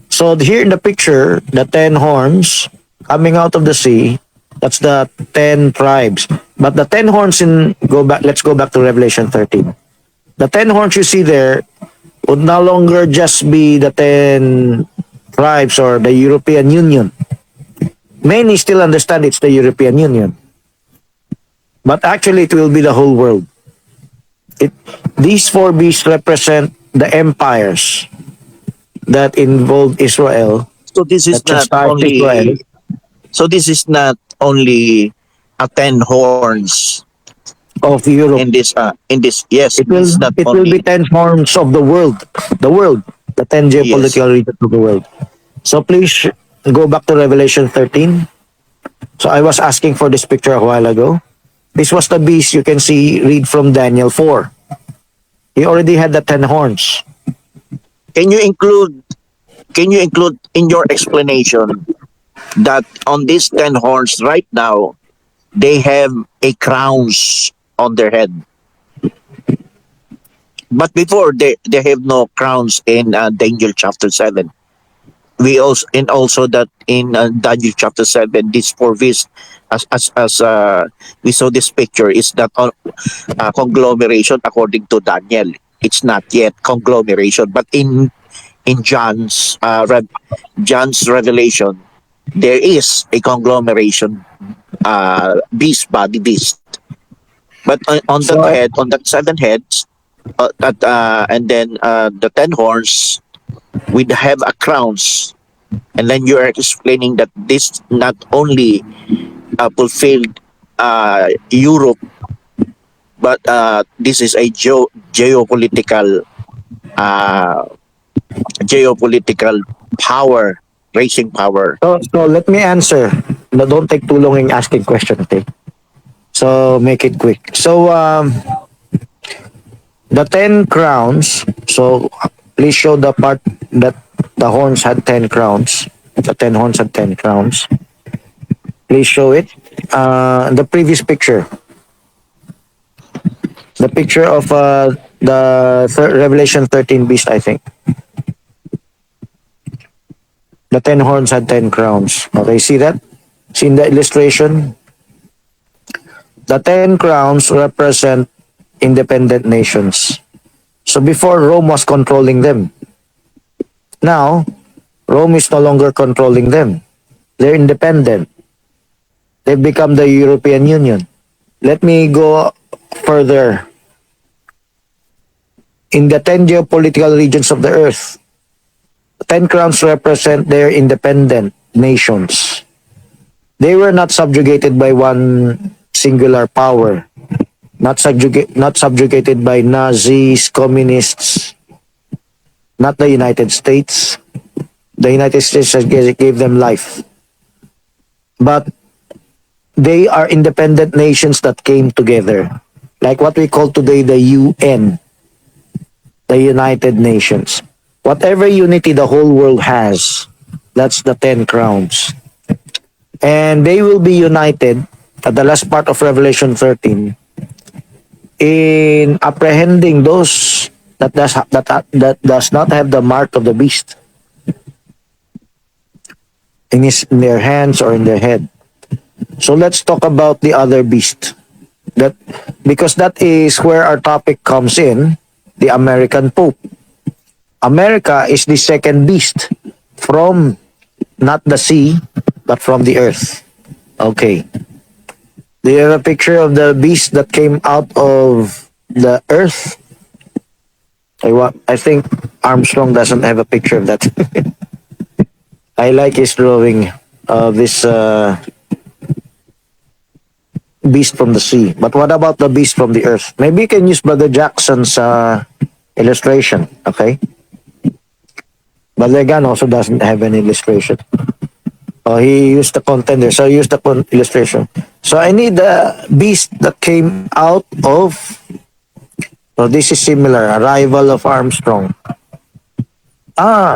So here in the picture, the 10 horns coming out of the sea, that's the 10 tribes. But the 10 horns let's go back to Revelation 13. The 10 horns you see there would no longer just be the 10 tribes or the European Union. Many still understand it's the European Union. But actually, it will be the whole world. These 4 beasts represent the empires that involved Israel. So this is That not chastised Israel. only so this is not only a 10 horns Of Europe. in this yes, It this will is not it will be only 10 horns of the world. The 10 yes. geopolitical regions of the world. So please go back to Revelation 13. So I was asking for this picture a while ago. This was the beast you can see, read from Daniel 4. He already had the 10 horns. Can you include in your explanation that on these 10 horns right now they have a crowns on their head? But before they have no crowns in Daniel chapter 7. We also that in Daniel chapter 7, this four beasts, as we saw this picture, is that conglomeration according to Daniel. It's not yet conglomeration, but in John's revelation, there is a conglomeration, beast, body beast. But on So that head, on that seven heads, and then the 10 horns would have a crowns. And then you are explaining that this not only fulfilled Europe, but this is a uh, geopolitical power, racing power. so let me answer. No, don't take too long in asking question, okay? So make it quick. So the 10 crowns. So please show the part that the horns had 10 crowns. The 10 horns had 10 crowns. Please show it. The previous picture. The picture of Revelation 13 beast, I think. The 10 horns had 10 crowns. Okay, see that? See in the illustration? The 10 crowns represent independent nations. So before, Rome was controlling them. Now, Rome is no longer controlling them. They're independent. They've become the European Union. Let me go further. In the 10 geopolitical regions of the earth, 10 crowns represent their independent nations. They were not subjugated by one singular power, not subjugated by Nazis, communists, not the United States. The United States gave them life. But they are independent nations that came together, like what we call today the UN, the United Nations. Whatever unity the whole world has, that's the 10 crowns. And they will be united at the last part of Revelation 13 in apprehending those that does not have the mark of the beast in their hands or in their head. So let's talk about the other beast. That because that is where our topic comes in, the American Pope. America is the second beast from not the sea, but from the earth. Okay. Do you have a picture of the beast that came out of the earth? I think Armstrong doesn't have a picture of that. I like his drawing of this beast from the sea. But what about the beast from the earth? Maybe you can use Brother Jackson's illustration, okay? Brother Gan also doesn't have an illustration. Oh, he used the content there, so I used the illustration. So I need the beast that came out of. So this is similar, arrival of Armstrong.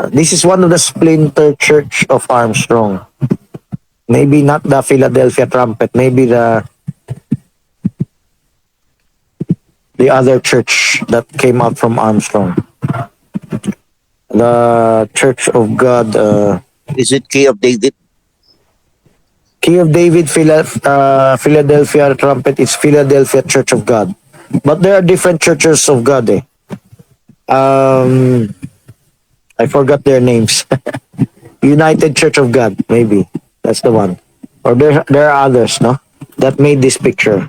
This is one of the splinter church of Armstrong. Maybe not the Philadelphia trumpet, maybe the other church that came out from Armstrong. The Church of God. Is it Key of David? Key of David, Philadelphia trumpet, it's Philadelphia Church of God. But there are different churches of God. I forgot their names. United Church of God, maybe. That's the one. Or there are others, no? That made this picture.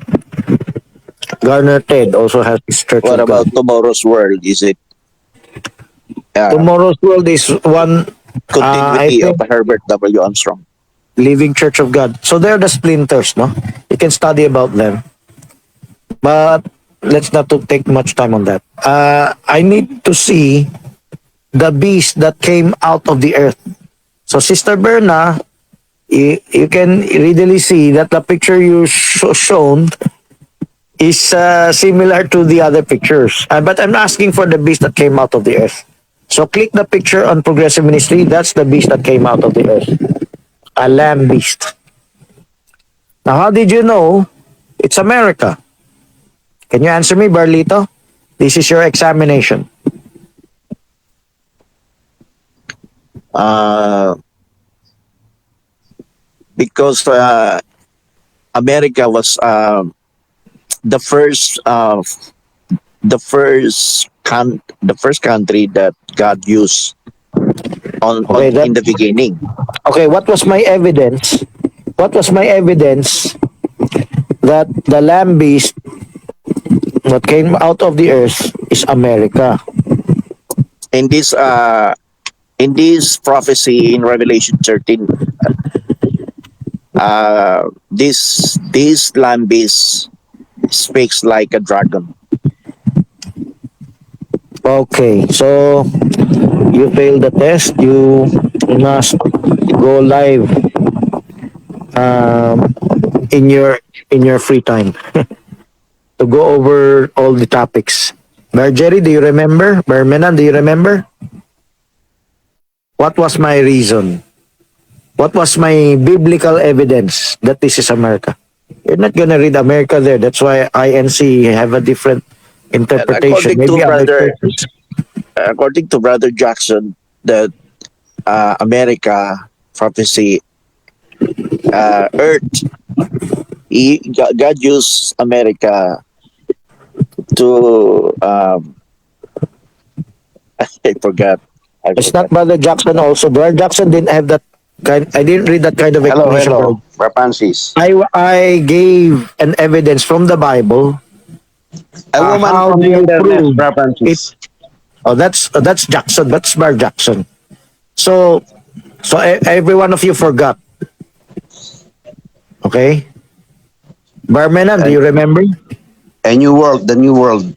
Garner Ted also has his Church What of God. about Tomorrow's World? Is it Tomorrow's World is one, I continuity of think, Herbert W. Armstrong? Living Church of God. So they're the splinters, no? You can study about them. But let's not take much time on that. I need to see the beast that came out of the earth. So Sister Berna, you can readily see that the picture you shown is similar to the other pictures. But I'm asking for the beast that came out of the earth. So click the picture on Progressive Ministry. That's the beast that came out of the earth. A lamb beast. Now, how did you know it's America? Can you answer me, Barlito? This is your examination. Uh, because America was the first the first country that God used Okay, that in the beginning. okay. What was my evidence? What was my evidence that the lamb beast that came out of the earth is America? In this prophecy in Revelation 13, this lamb beast speaks like a dragon. Okay, so you failed the test. You must go live um, in your free time to go over all the topics. Jerry, do you remember? Bermenan, do you remember? What was my reason? What was my biblical evidence that this is America? You're not gonna read America there. That's why INC have a different And interpretation. Maybe other churches. according to Brother Jackson, that America prophecy, Earth, God used America to I forgot. I It's not forgot. Brother Jackson also. Brother Jackson didn't have that kind. I didn't read that kind of Hello, explanation. hello, Francis. I gave an evidence from the Bible. A woman How from do the you internet, prove it? Francis. Oh, that's Jackson. That's Brother Jackson. So every one of you forgot. Okay, Barmenan, do And you remember? a new world, the new world.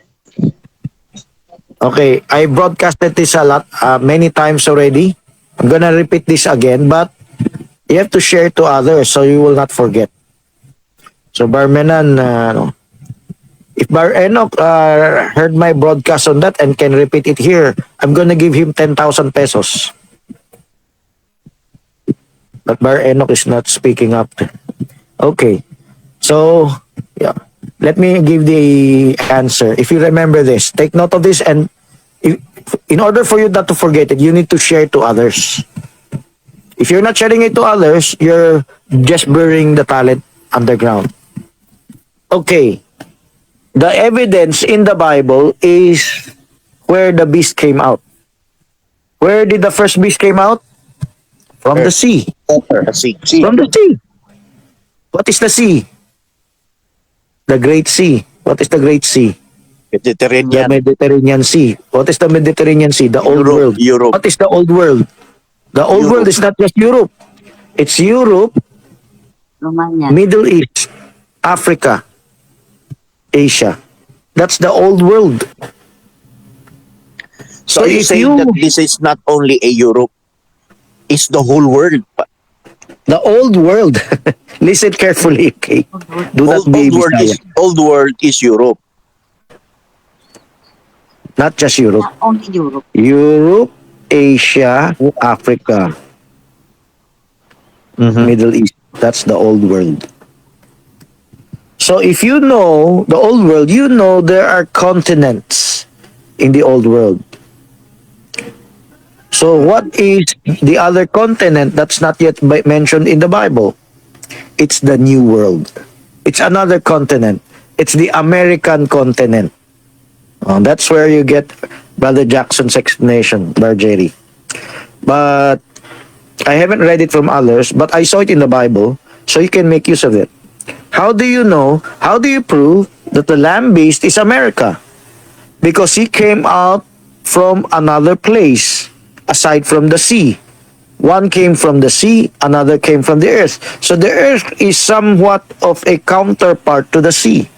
Okay, I broadcasted this a lot, many times already. I'm gonna repeat this again, but you have to share to others so you will not forget. So Barmenan, if Bar Enoch heard my broadcast on that and can repeat it here, I'm gonna give him 10,000 pesos. But Bar Enoch is not speaking up. Okay, so yeah, let me give the answer. If you remember this, take note of this, and if, in order for you not to forget it, you need to share to others. If you're not sharing it to others, you're just burying the talent underground. Okay, the evidence in the Bible is where the beast came out. Where did the first beast came out? From the Earth, sea. see, See, From the sea. What is the sea? The Great Sea. What is the Great Sea? The Mediterranean, Mediterranean Sea. What is the Mediterranean Sea? The Old World. Europe, What is the Old World? The Old World Europe. is not just Europe. It's Europe, Romania. Middle East, Africa, Asia. That's the Old World. So So you if say that you, this is not only a Europe, it's the whole world. the Old World, listen carefully, okay? Do not be Bisaya. Old world is Europe. Not just Europe. Not only Europe. Europe, Asia, Africa, Middle East. That's the Old World. So if you know the Old World, you know there are continents in the Old World. So what is the other continent that's not yet mentioned in the Bible? It's the New World. It's another continent. It's the American continent. That's where you get Brother Jackson's explanation, Barjeri. But I haven't read it from others, but I saw it in the Bible, so you can make use of it. How do you know? How do you prove that the lamb beast is America? Because he came out from another place aside from the sea. One came from the sea, another came from the earth. So the earth is somewhat of a counterpart to the sea,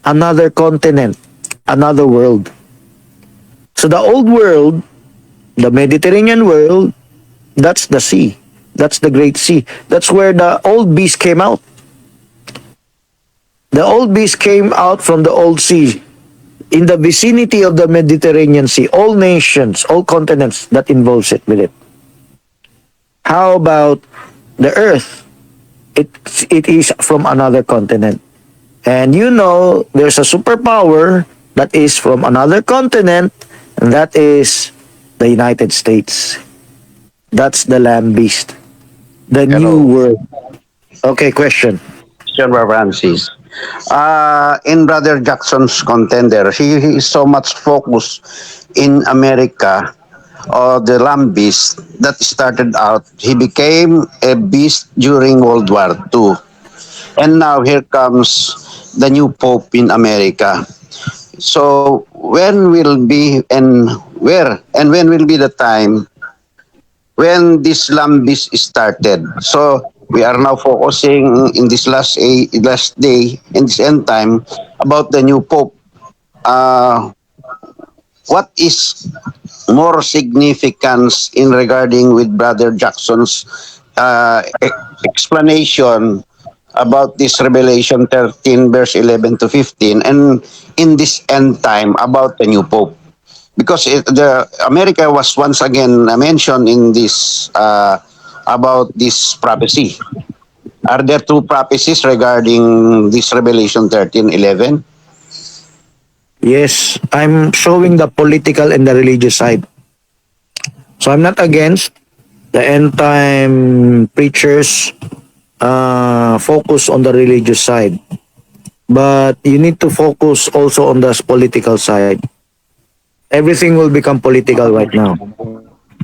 another continent, another world. So the old world, the Mediterranean world, that's the sea. That's the Great Sea. That's where the old beast came out. The old beast came out from the old sea in the vicinity of the Mediterranean Sea. All nations, all continents that involves it with it. How about the earth? It is from another continent. And you know, there's a superpower that is from another continent, and that is the United States. That's the Lamb Beast, the new Hello. world. Okay, question. Question, Brother Francis. In Brother Jackson's contender, he is so much focused in America or the lamb beast that started out. He became a beast during World War II. And now here comes the new Pope in America. So when will be and where and when will be the time when this lambis started. So we are now focusing in this last day in this end time about the new pope. What is more significance in regarding with Brother Jackson's explanation about this Revelation 13 verse 11 to 15 and in this end time about the new pope? Because the America was once again mentioned in this about this prophecy. Are there two prophecies regarding this Revelation 13:11? Yes, I'm showing the political and the religious side. So I'm not against the end time preachers focus on the religious side. But you need to focus also on the political side. Everything will become political right now.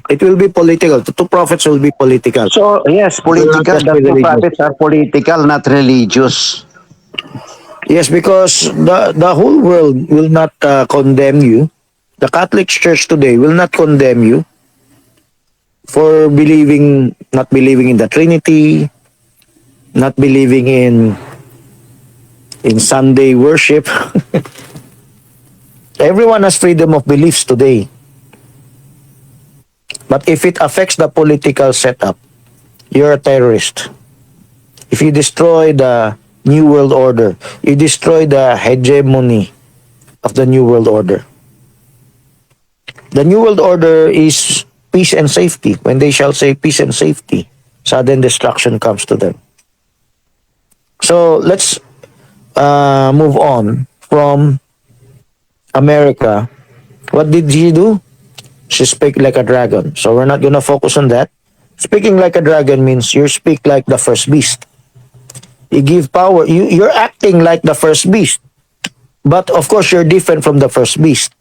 It will be political. The two prophets will be political. So yes, It will not political. just The be two religious. prophets are political, not religious. Yes, because the whole world will not condemn you. The Catholic Church today will not condemn you for not believing in the Trinity, not believing in Sunday worship. Everyone has freedom of beliefs today. But if it affects the political setup, you're a terrorist. If you destroy the New World Order, you destroy the hegemony of the New World Order. The New World Order is peace and safety. When they shall say peace and safety, sudden destruction comes to them. So let's move on from America. What did she do? She speak like a dragon. So we're not gonna focus on that. Speaking like a dragon means you speak like the first beast. You give power. You're acting like the first beast. But of course, you're different from the first beast.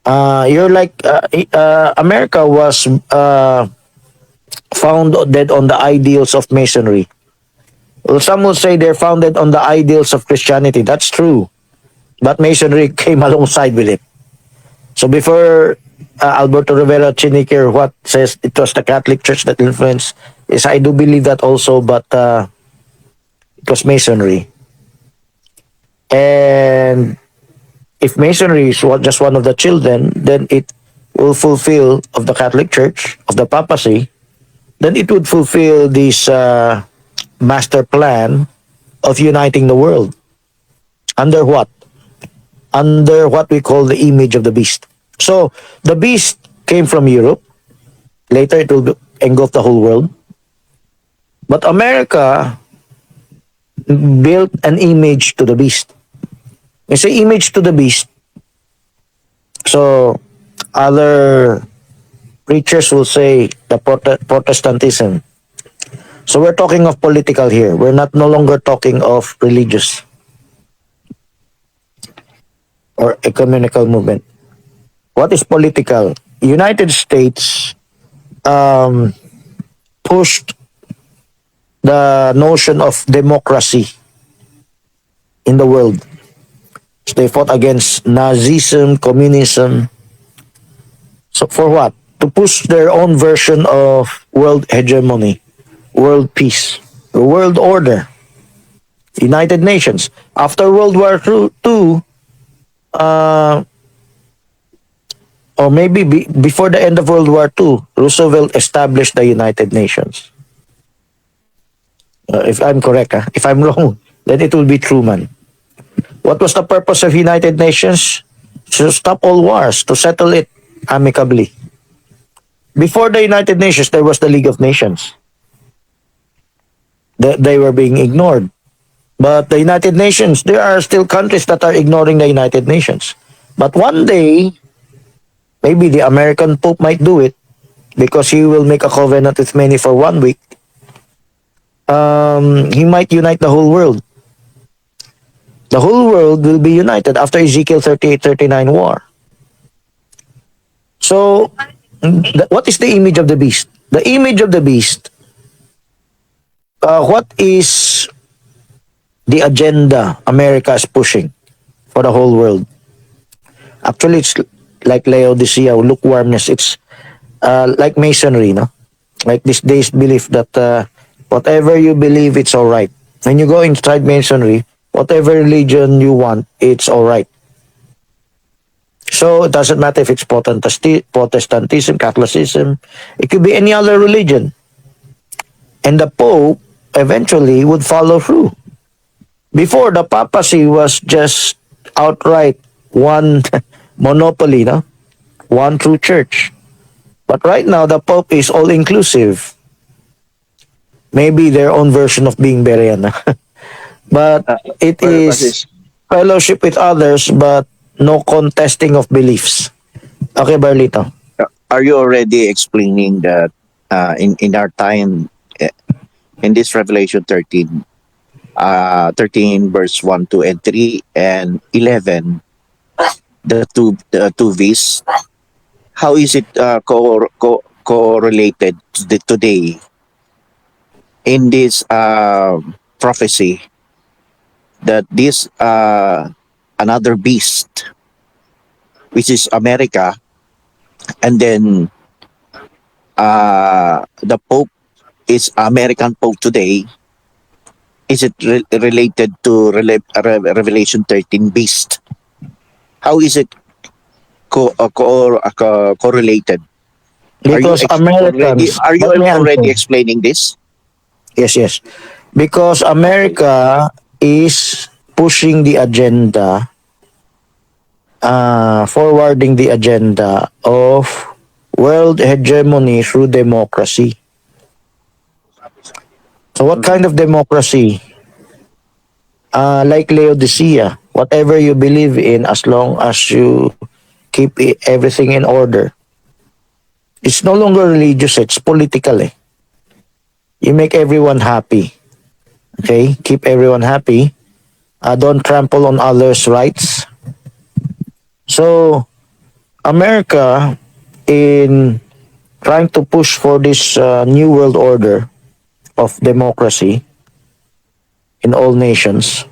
You're like America was founded on the ideals of masonry. Well, some will say they're founded on the ideals of Christianity. That's true. But masonry came alongside with it. So before Alberto Rivera Chiniquer, what says it was the Catholic Church that influenced, is I do believe that also, but it was masonry. And if masonry is just one of the children, then it will fulfill of the Catholic Church, of the papacy, then it would fulfill this master plan of uniting the world. Under what? Under what we call the image of the beast. So the beast came from Europe. Later it will engulf the whole world. But America built an image to the beast. When I say image to the beast, so other preachers will say the Protestantism. So we're talking of political here. We're not no longer talking of religious or ecumenical movement. What is political? United States pushed the notion of democracy in the world. So they fought against Nazism, communism. So for what? To push their own version of world hegemony, world peace, the world order, United Nations. After World War II, or maybe before the end of World War II, Roosevelt established the United Nations. If I'm correct, if I'm wrong, then it will be Truman. What was the purpose of United Nations? To stop all wars, to settle it amicably. Before the United Nations, there was the League of Nations. They were being ignored. But the United Nations, there are still countries that are ignoring the United Nations. But one day, maybe the American Pope might do it because he will make a covenant with many for 1 week. He might unite the whole world. The whole world will be united after Ezekiel 38-39 war. So, what is the image of the beast? The image of the beast, what is the agenda America is pushing for the whole world? Actually, it's like Laodicea, lukewarmness. It's like masonry, no? Like this day's belief that whatever you believe, it's all right. When you go inside masonry, whatever religion you want, it's all right. So it doesn't matter if it's Protestantism, Catholicism, it could be any other religion. And the Pope eventually would follow through. Before, the papacy was just outright one monopoly, no? One true church. But right now, the Pope is all-inclusive. Maybe their own version of being Berian. But it is fellowship with others, but no contesting of beliefs. Okay, Barlito. Are you already explaining that in our time in this Revelation 13, 13 verse 1, 2, and 3, and 11, the two V's, how is it correlated to today in this prophecy that this another beast, which is America, and then the Pope is American Pope today, is it related to Revelation 13 beast? How is it correlated? Because Americans, Are you let me already answer. explaining this? Yes. Because America is pushing the agenda, forwarding the agenda of world hegemony through democracy. So what kind of democracy? Like Laodicea, whatever you believe in, as long as you keep everything in order. It's no longer religious, it's political. You make everyone happy. Okay? Keep everyone happy. Don't trample on others' rights. So, America, in trying to push for this new world order of democracy in all nations,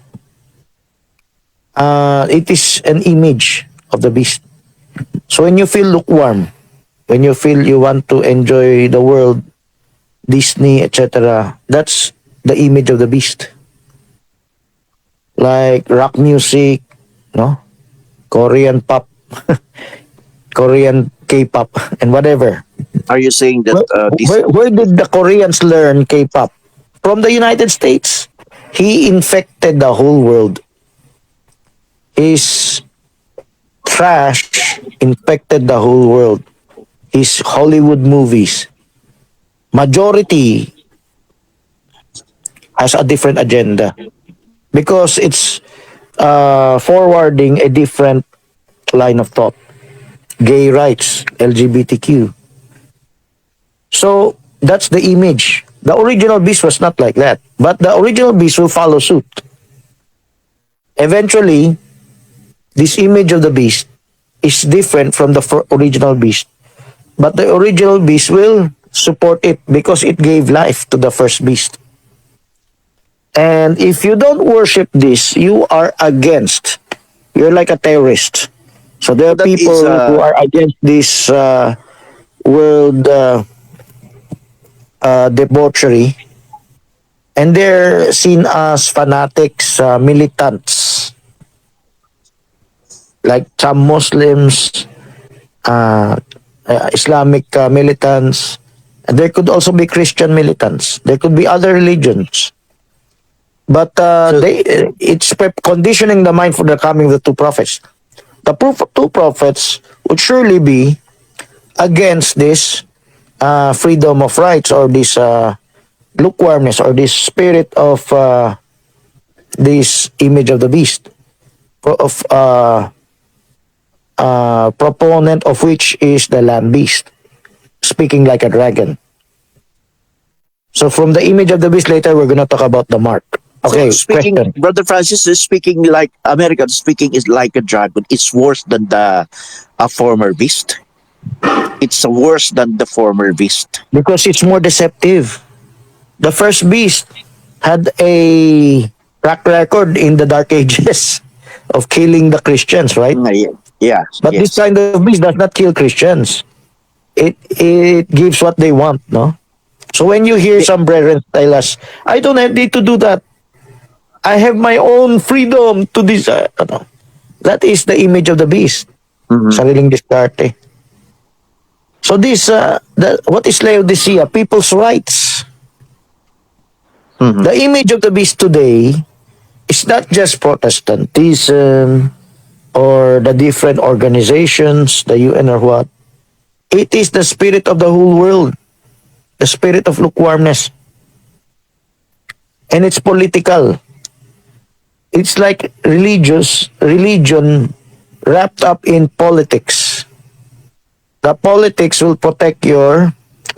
it is an image of the beast. So when you feel lukewarm, when you feel you want to enjoy the world, Disney, etc., that's the image of the beast. Like rock music, no? Korean pop, Korean K-pop, and whatever. Are you saying that this? Where did the Koreans learn K-pop? From the United States. He infected the whole world. His trash infected the whole world. His Hollywood movies. Majority has a different agenda because it's forwarding a different line of thought. Gay rights, LGBTQ. So that's the image. The original beast was not like that, but the original beast will follow suit. Eventually, this image of the beast is different from the original beast, but the original beast will support it because it gave life to the first beast. And if you don't worship this, you are against. You're like a terrorist. So there are That is, people who are against this world debauchery, and they're seen as fanatics, militants, like some Muslims, Islamic militants, and there could also be Christian militants. There could be other religions. But it's conditioning the mind for the coming of the two prophets. The two prophets would surely be against this freedom of rights or this lukewarmness or this spirit of this image of the beast, of proponent of which is the lamb beast, speaking like a dragon. So from the image of the beast later, we're gonna talk about the mark. So Okay, speaking, question. Brother Francis is speaking like American speaking is like a dragon. It's worse than the a former beast. It's worse than the former beast. Because it's more deceptive. The first beast had a track record in the dark ages of killing the Christians, right? Yeah, yeah, But this yes. kind of beast does not kill Christians. It gives what they want, no? So when you hear The- some brethren tell us, I don't need to do that. I have my own freedom to desire. Ano. That is the image of the beast. Mhm, Sariling diskarte. So this, what is Laodicea? People's rights. mhm. The image of the beast today is not just Protestantism or the different organizations, the UN or what. It is the spirit of the whole world, the spirit of lukewarmness. And it's political. It's like religion wrapped up in politics. The politics will protect your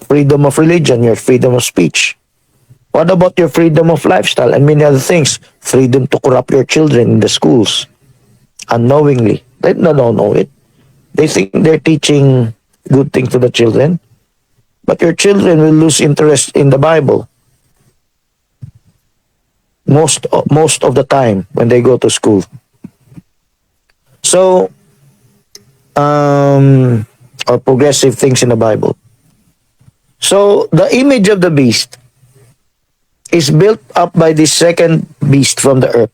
freedom of religion, your freedom of speech. What about your freedom of lifestyle and many other things? Freedom to corrupt your children in the schools unknowingly. They don't know it. They think they're teaching good things to the children, but your children will lose interest in the Bible most of the time when they go to school. So, or progressive things in the Bible. So the image of the beast is built up by this second beast from the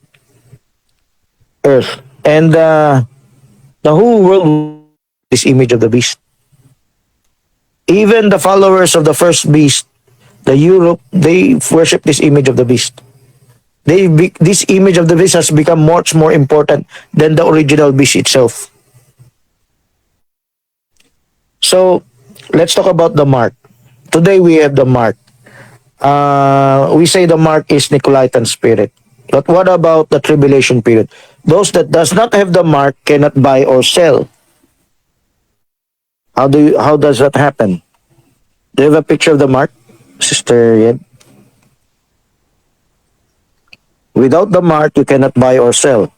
earth, and the whole world this image of the beast. Even the followers of the first beast, the Europe, they worship this image of the beast. This image of the beast has become much more important than the original beast itself. So let's talk about the mark. Today we have the mark. We say the mark is Nicolaitan spirit. But what about the tribulation period? Those that does not have the mark cannot buy or sell. How does that happen? Do you have a picture of the mark, Sister Yed? Without the mark, you cannot buy or sell.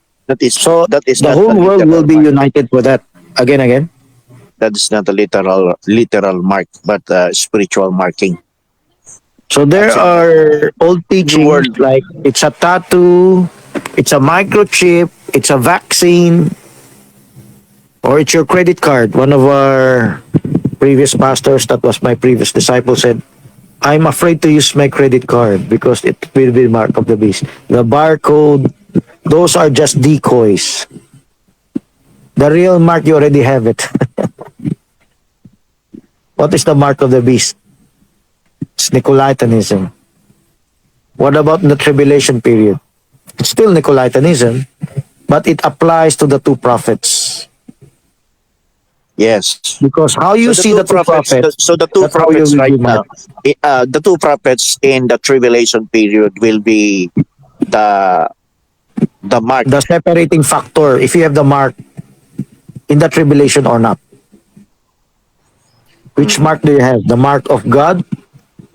So That is the not whole a world will literal be mark. united with that. Again. That is not a literal mark, but spiritual marking. So there As in are old the teachings world. like it's a tattoo, it's a microchip, it's a vaccine, or it's your credit card. One of our previous pastors, that was my previous disciple, said, I'm afraid to use my credit card because it will be the mark of the beast. The barcode, those are just decoys. The real mark, you already have it. What is the mark of the beast? It's Nicolaitanism. What about the tribulation period? It's still Nicolaitanism, but it applies to the two prophets. Yes. Because how So you the see two the two prophets. prophets, So the two that's how you prophets will right be now, marked. the two prophets in the tribulation period will be the the mark. The separating factor, if you have the mark in the tribulation or not. Which Mhm. mark do you have? The mark of God,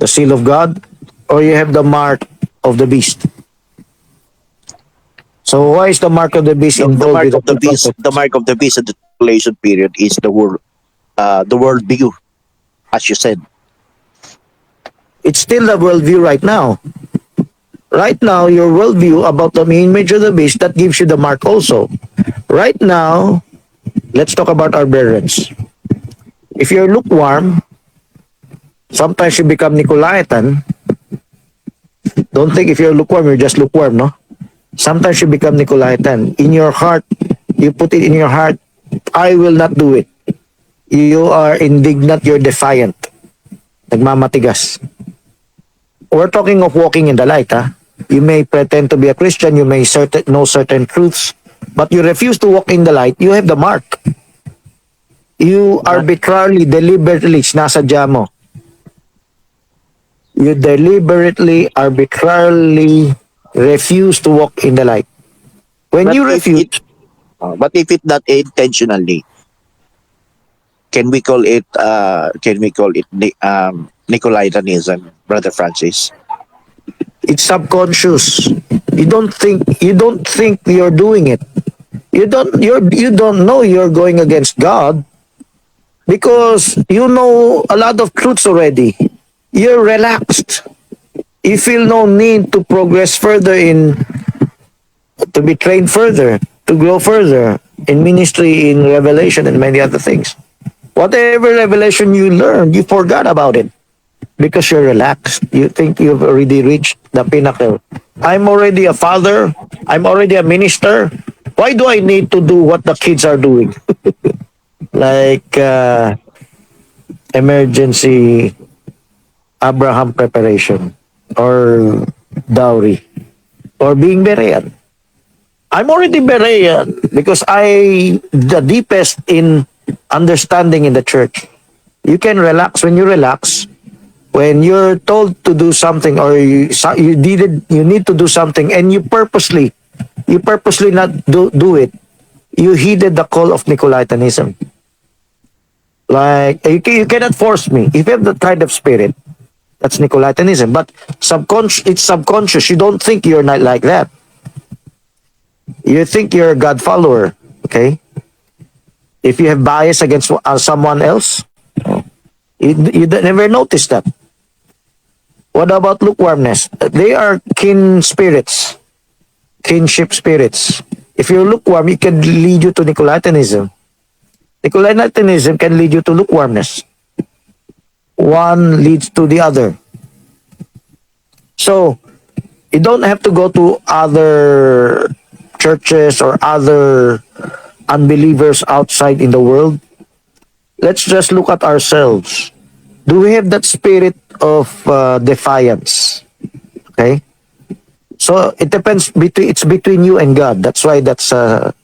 the seal of God, or you have the mark of the beast? So why is the mark of the beast The involved mark with the of the two beast. The prophets? mark of the beast in the tribulation period is the world view, as you said. It's still the worldview right now. Right now, your worldview about the image of the beast, that gives you the mark also. Right now, let's talk about our brethren. If you're lukewarm, sometimes you become Nicolaitan. Don't think if you're lukewarm, you're just lukewarm, no? Sometimes you become Nicolaitan. In your heart, you put it in your heart, I will not do it. You are indignant, you're defiant. Nagmamatigas. We're talking of walking in the light, ha? You may pretend to be a Christian, you may know certain truths, but you refuse to walk in the light, you have the mark. You arbitrarily, deliberately, sinasadya mo. You deliberately, arbitrarily refuse to walk in the light. When But you if refuse, it, but if it not intentionally, can we call it Nicolaitanism, Brother Francis? it's subconscious. You don't think you're doing it. You don't know you're going against God because you know a lot of truths already. You're relaxed. You feel no need to progress further in to be trained further, to grow further in ministry, in revelation, and many other things. Whatever revelation you learned, you forgot about it because you're relaxed. You think you've already reached the pinnacle. I'm already a father. I'm already a minister. Why do I need to do what the kids are doing? Like emergency Abraham preparation or dowry or being Berean. I'm already Berean because I the deepest in understanding in the church. You can relax when you relax. When you're told to do something or you need to do something and you purposely not do it, you heeded the call of Nicolaitanism. Like you cannot force me. If you have that kind of spirit, that's Nicolaitanism. But it's subconscious. You don't think you're not like that. You think you're a God follower. Okay. If you have bias against someone else, you never notice that. What about lukewarmness? They are kin spirits, kinship spirits. If you're lukewarm, it can lead you to Nicolaitanism. Nicolaitanism can lead you to lukewarmness. One leads to the other. So, you don't have to go to other churches or other unbelievers outside in the world. Let's just look at ourselves. Do we have that spirit of defiance? Okay? So, it depends, it's between you and God. That's why that's 10th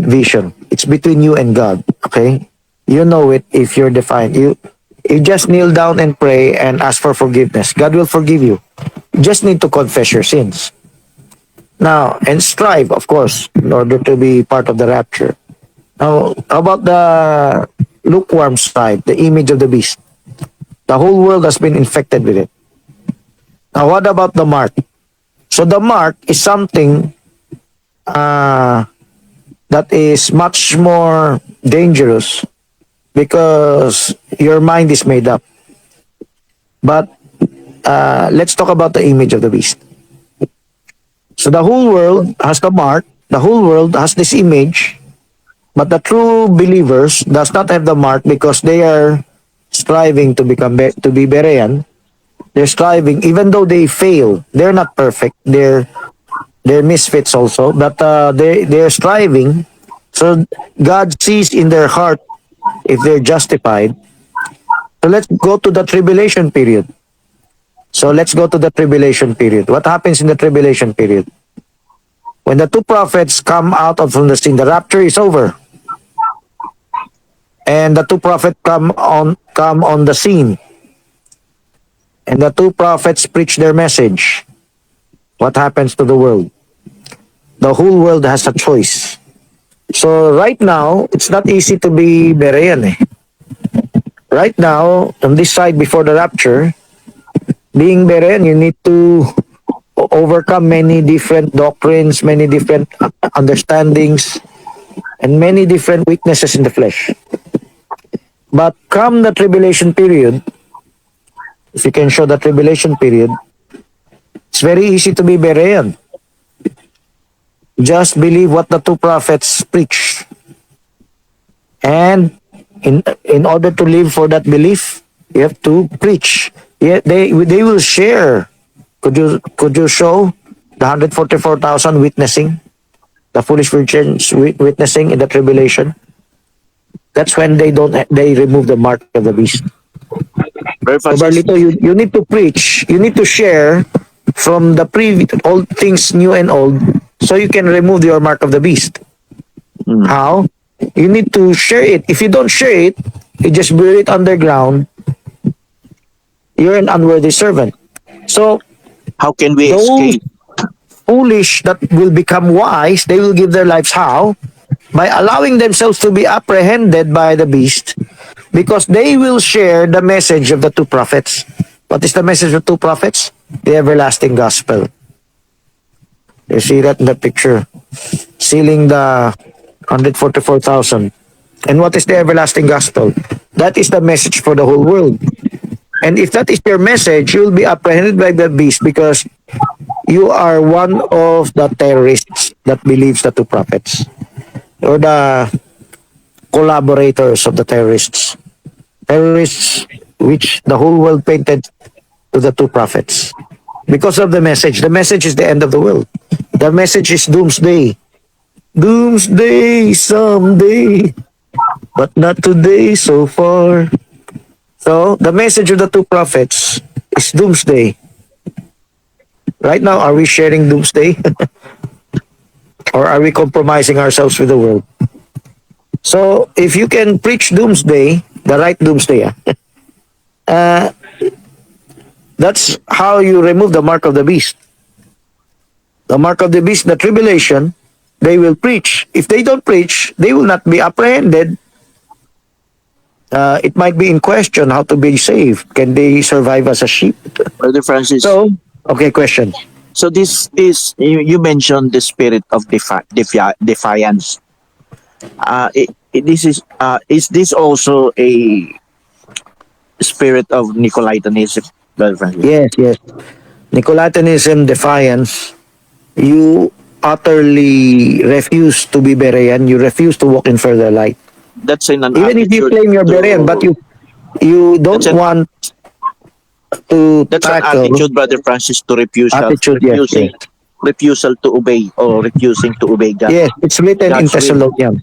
vision. It's between you and God. Okay? You know it if you're defiant. You just kneel down and pray and ask for forgiveness. God will forgive you. You just need to confess your sins. Now, and strive, of course, in order to be part of the rapture. Now, how about the lukewarm side, the image of the beast? The whole world has been infected with it. Now, what about the mark? So the mark is something that is much more dangerous because your mind is made up. But let's talk about the image of the beast. So the whole world has the mark, the whole world has this image, but the true believers does not have the mark because they are striving to to be Berean. They're striving, even though they fail. They're not perfect. They're misfits also, but they're striving. So God sees in their heart if they're justified. So let's go to the tribulation period. What happens in the tribulation period? When the two prophets come out from the scene, the rapture is over. And the two prophets come on the scene. And the two prophets preach their message. What happens to the world? The whole world has a choice. So right now, it's not easy to be Berean. Right now, on this side before the rapture, being Berean, you need to overcome many different doctrines, many different understandings, and many different weaknesses in the flesh. But come the tribulation period, if you can show the tribulation period, it's very easy to be Berean. Just believe what the two prophets preach. And in order to live for that belief, you have to preach. Yeah, they will share. Could you show the 144,000 witnessing, the foolish virgins witnessing in the tribulation? That's when they remove the mark of the beast. Brother So Francis, Barlito, you need to preach. You need to share from the old things, new and old, so you can remove your mark of the beast. How? You need to share it. If you don't share it, you just bury it underground. You're an unworthy servant. So how can we those escape? foolish that will become wise, they will give their lives how? By allowing themselves to be apprehended by the beast, because they will share the message of the two prophets. What is the message of two prophets? The everlasting gospel. You see that in the picture. Sealing the 144,000. And what is the everlasting gospel? That is the message for the whole world. And if that is your message, you'll be apprehended by the beast because you are one of the terrorists that believes the two prophets. Or the collaborators of the terrorists. Terrorists which the whole world painted to the two prophets. Because of the message. The message is the end of the world. The message is doomsday. Doomsday someday, but not today so far. So the message of the two prophets is doomsday. Right now, are we sharing doomsday? Or are we compromising ourselves with the world? So if you can preach doomsday, the right doomsday, that's how you remove the mark of the beast. The mark of the beast, the tribulation, they will preach. If they don't preach, they will not be apprehended. It might be in question how to be saved. Can they survive as a sheep? Brother Francis. So, okay, question. So this is you mentioned the spirit of defiance. This is this also a spirit of Nicolaitanism, Brother Francis? Yes, yes. Nicolaitanism, defiance. You utterly refuse to be Berean. You refuse to walk in further light. That's in an Even if you attitude claim you're to- Berean, but you don't That's an- want to That's an tackle attitude, Brother Francis, to attitude. Yes, yes. refusal to obey or refusing to obey God. Yes, it's written in God's will. Thessalonians.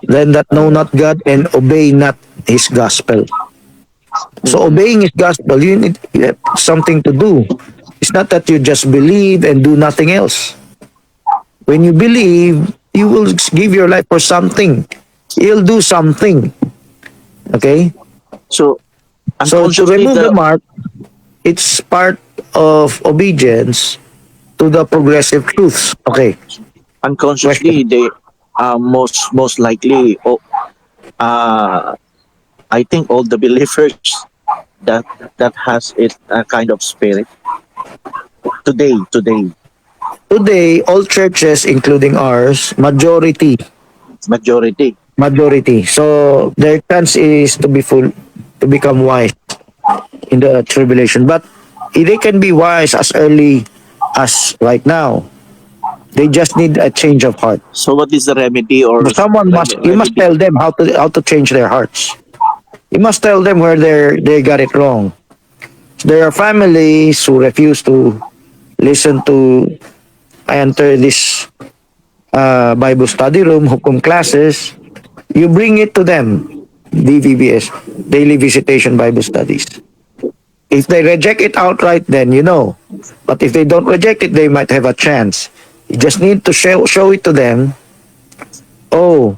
Then that know not God and obey not His gospel. So obeying His gospel, you have something to do. It's not that you just believe and do nothing else. When you believe, you will give your life for something. You'll do something. Okay? So So to unconsciously, remove the mark, it's part of obedience to the progressive truths. Okay. unconsciously they most likely I think all the believers that that has it kind of spirit today Today, all churches, including ours, majority. majority. So their chance is to be full, to become wise in the tribulation. But they can be wise as early as right now. They just need a change of heart. So what is the remedy or But you must remedy? tell them how to change their hearts. You must tell them where they got it wrong. There are families who refuse to listen to enter this Bible study room, hukum classes. You bring it to them, DVBS, Daily Visitation Bible Studies. If they reject it outright, then you know. But if they don't reject it, they might have a chance. You just need to show it to them. Oh,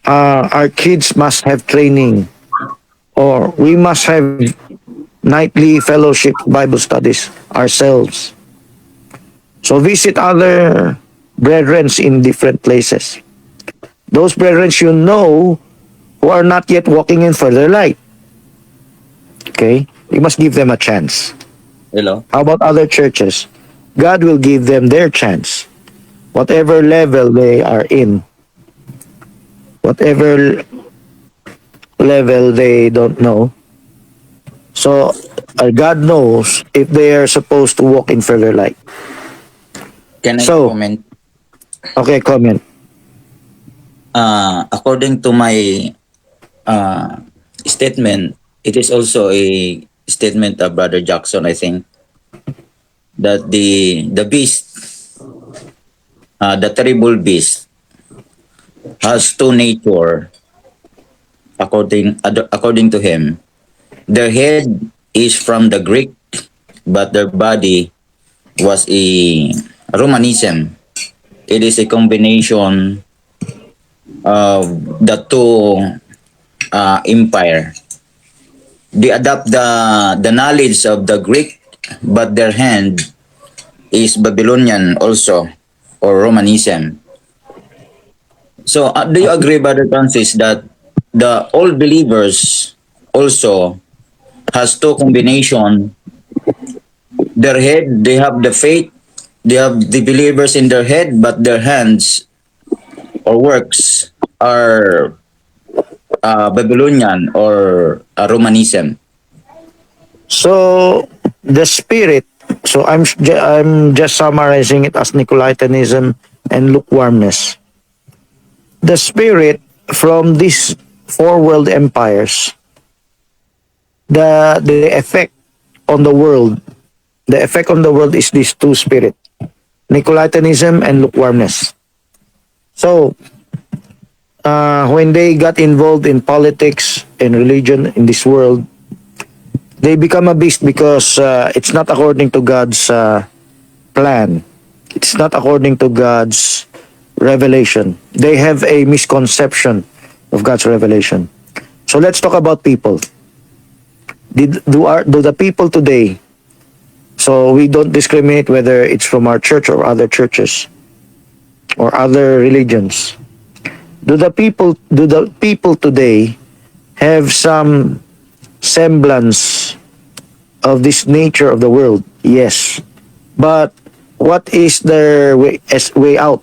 our kids must have training, or we must have nightly fellowship Bible studies ourselves. So visit other brethren in different places. Those brethren you know who are not yet walking in further light. Okay? You must give them a chance. Hello? How about other churches? God will give them their chance. Whatever level they are in. Whatever level they don't know. So, God knows if they are supposed to walk in further light. Can I So- comment? Okay, comment. According to my statement, it is also a statement of Brother Jackson, I think, that the beast, the terrible beast, has two nature. According to him, their head is from the Greek, but their body was a Romanism. It is a combination of the two empire. They adopt the knowledge of the Greek, but their hand is Babylonian also, or Romanism. So, do you agree, Brother Francis, that the all believers also has two combination? Their head, they have the faith, they have the believers in their head, but their hands or works are Babylonian or Romanism. So the spirit. So I'm just summarizing it as Nicolaitanism and lukewarmness. The spirit from these four world empires, the effect on the world, the effect on the world is these two spirit, Nicolaitanism and lukewarmness. So when they got involved in politics and religion in this world, they become a beast because it's not according to God's plan. It's not according to God's revelation. They have a misconception of God's revelation. So let's talk about people. Do the people today, so we don't discriminate whether it's from our church or other churches or other religions. Do the people today have some semblance of this nature of the world? Yes. But what is their way out?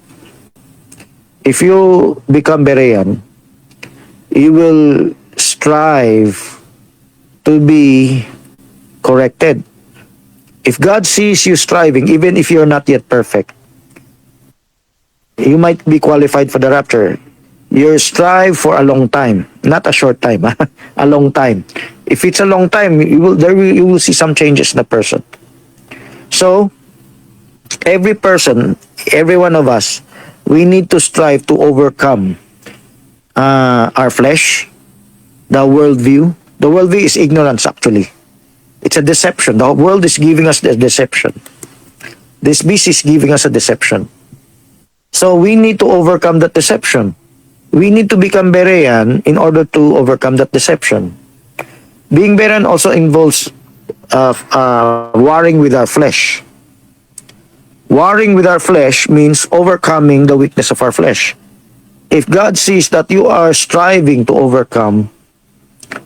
If you become Berean, you will strive to be corrected. If God sees you striving, even if you're not yet perfect, you might be qualified for the rapture. You strive for a long time, not a short time, a long time. If it's a long time, you will see some changes in the person. So, every person, every one of us, we need to strive to overcome our flesh, the worldview. The worldview is ignorance, actually. It's a deception. The world is giving us the deception. This beast is giving us a deception. So we need to overcome that deception. We need to become Berean in order to overcome that deception. Being Berean also involves warring with our flesh. Warring with our flesh means overcoming the weakness of our flesh. If God sees that you are striving to overcome,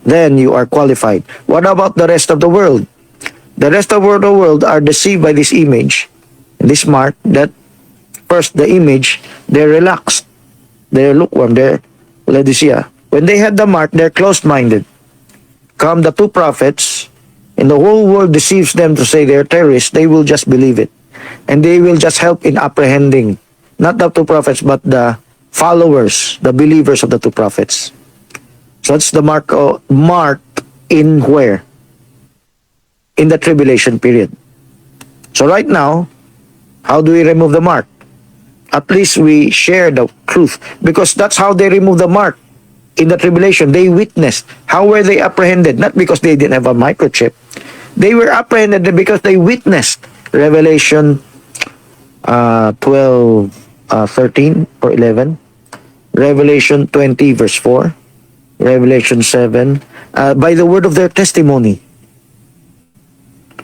then you are qualified. What about the rest of the world? The rest of the world are deceived by this image, this mark, that first the image, they're relaxed, they're lukewarm, they're Laodicea. When they had the mark, they're closed-minded. Come the two prophets, and the whole world deceives them to say they're terrorists, they will just believe it. And they will just help in apprehending, not the two prophets, but the followers, the believers of the two prophets. So that's the mark in where? In the tribulation period. So right now, how do we remove the mark? At least we share the truth, because that's how they remove the mark. In the tribulation, they witnessed. How were they apprehended? Not because they didn't have a microchip. They were apprehended because they witnessed. Revelation 12, 13 or 11. Revelation 20 verse 4. Revelation 7. By the word of their testimony.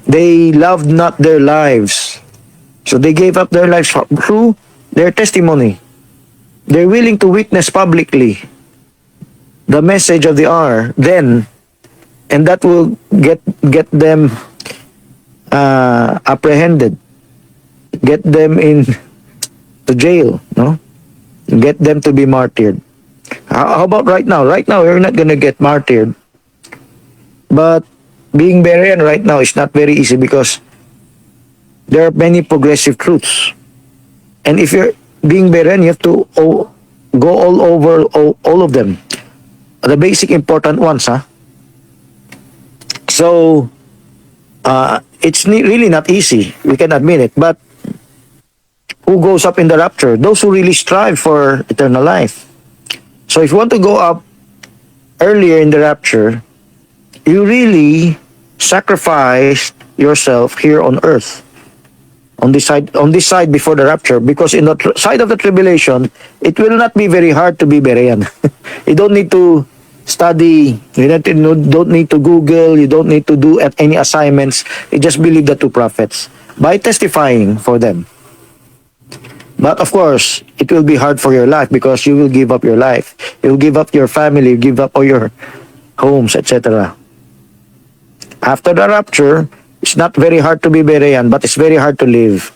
They loved not their lives. So they gave up their lives through their testimony. They're willing to witness publicly the message of the hour then, and that will get them apprehended, get them in to jail, no? Get them to be martyred. How about right now? Right now, we're not gonna get martyred, but being Berean right now is not very easy because there are many progressive truths, and if you're being Berean, you have to go all over all of them, the basic important ones, huh? So it's really not easy. We can admit it. But who goes up in the rapture? Those who really strive for eternal life. So if you want to go up earlier in the rapture, you really sacrifice yourself here on earth, on this side before the rapture, because in the side of the tribulation, it will not be very hard to be Berean. You don't need to study, you don't need to Google, you don't need to do any assignments. You just believe the two prophets. by testifying for them. But of course, it will be hard for your life because you will give up your life. You will give up your family, you give up all your homes, etc. After the rapture, it's not very hard to be Berean, but it's very hard to live.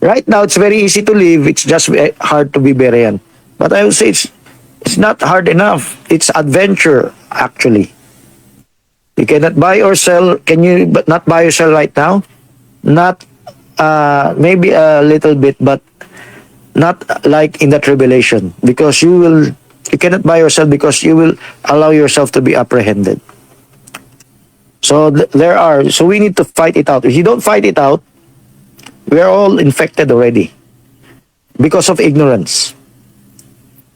Right now, it's very easy to live. It's just hard to be Berean. But I would say it's not hard enough. It's adventure, actually. You cannot buy or sell. Can you not buy or sell right now? Not, maybe a little bit, but not like in the tribulation. Because you cannot buy or sell because you will allow yourself to be apprehended. So so we need to fight it out. If you don't fight it out, we are all infected already because of ignorance.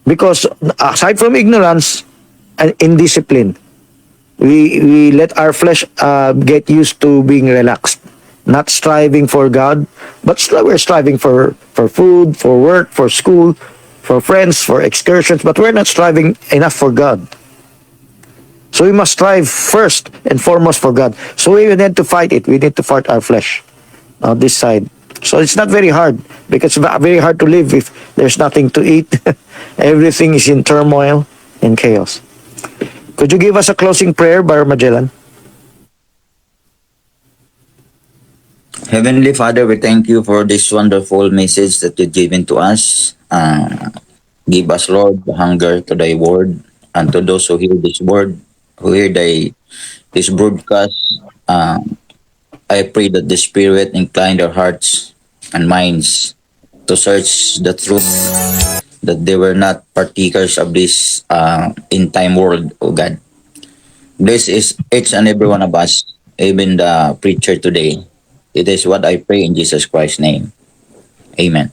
Because aside from ignorance and indiscipline, we let our flesh get used to being relaxed, not striving for God, but we're striving for food, for work, for school, for friends, for excursions, but we're not striving enough for God. So we must strive first and foremost for God. So we need to fight it. We need to fight our flesh on this side. So it's not very hard because it's very hard to live if there's nothing to eat. Everything is in turmoil and chaos. Could you give us a closing prayer, Bar Magellan? Heavenly Father, we thank you for this wonderful message that you've given to us. Give us, Lord, the hunger to thy word, and to those who hear this word, who hear this broadcast. I pray that the Spirit incline their hearts and minds to search the truth, that they were not partakers of this in time world, O God. Bless is each and every one of us, even the preacher today. It is what I pray in Jesus Christ's name. Amen.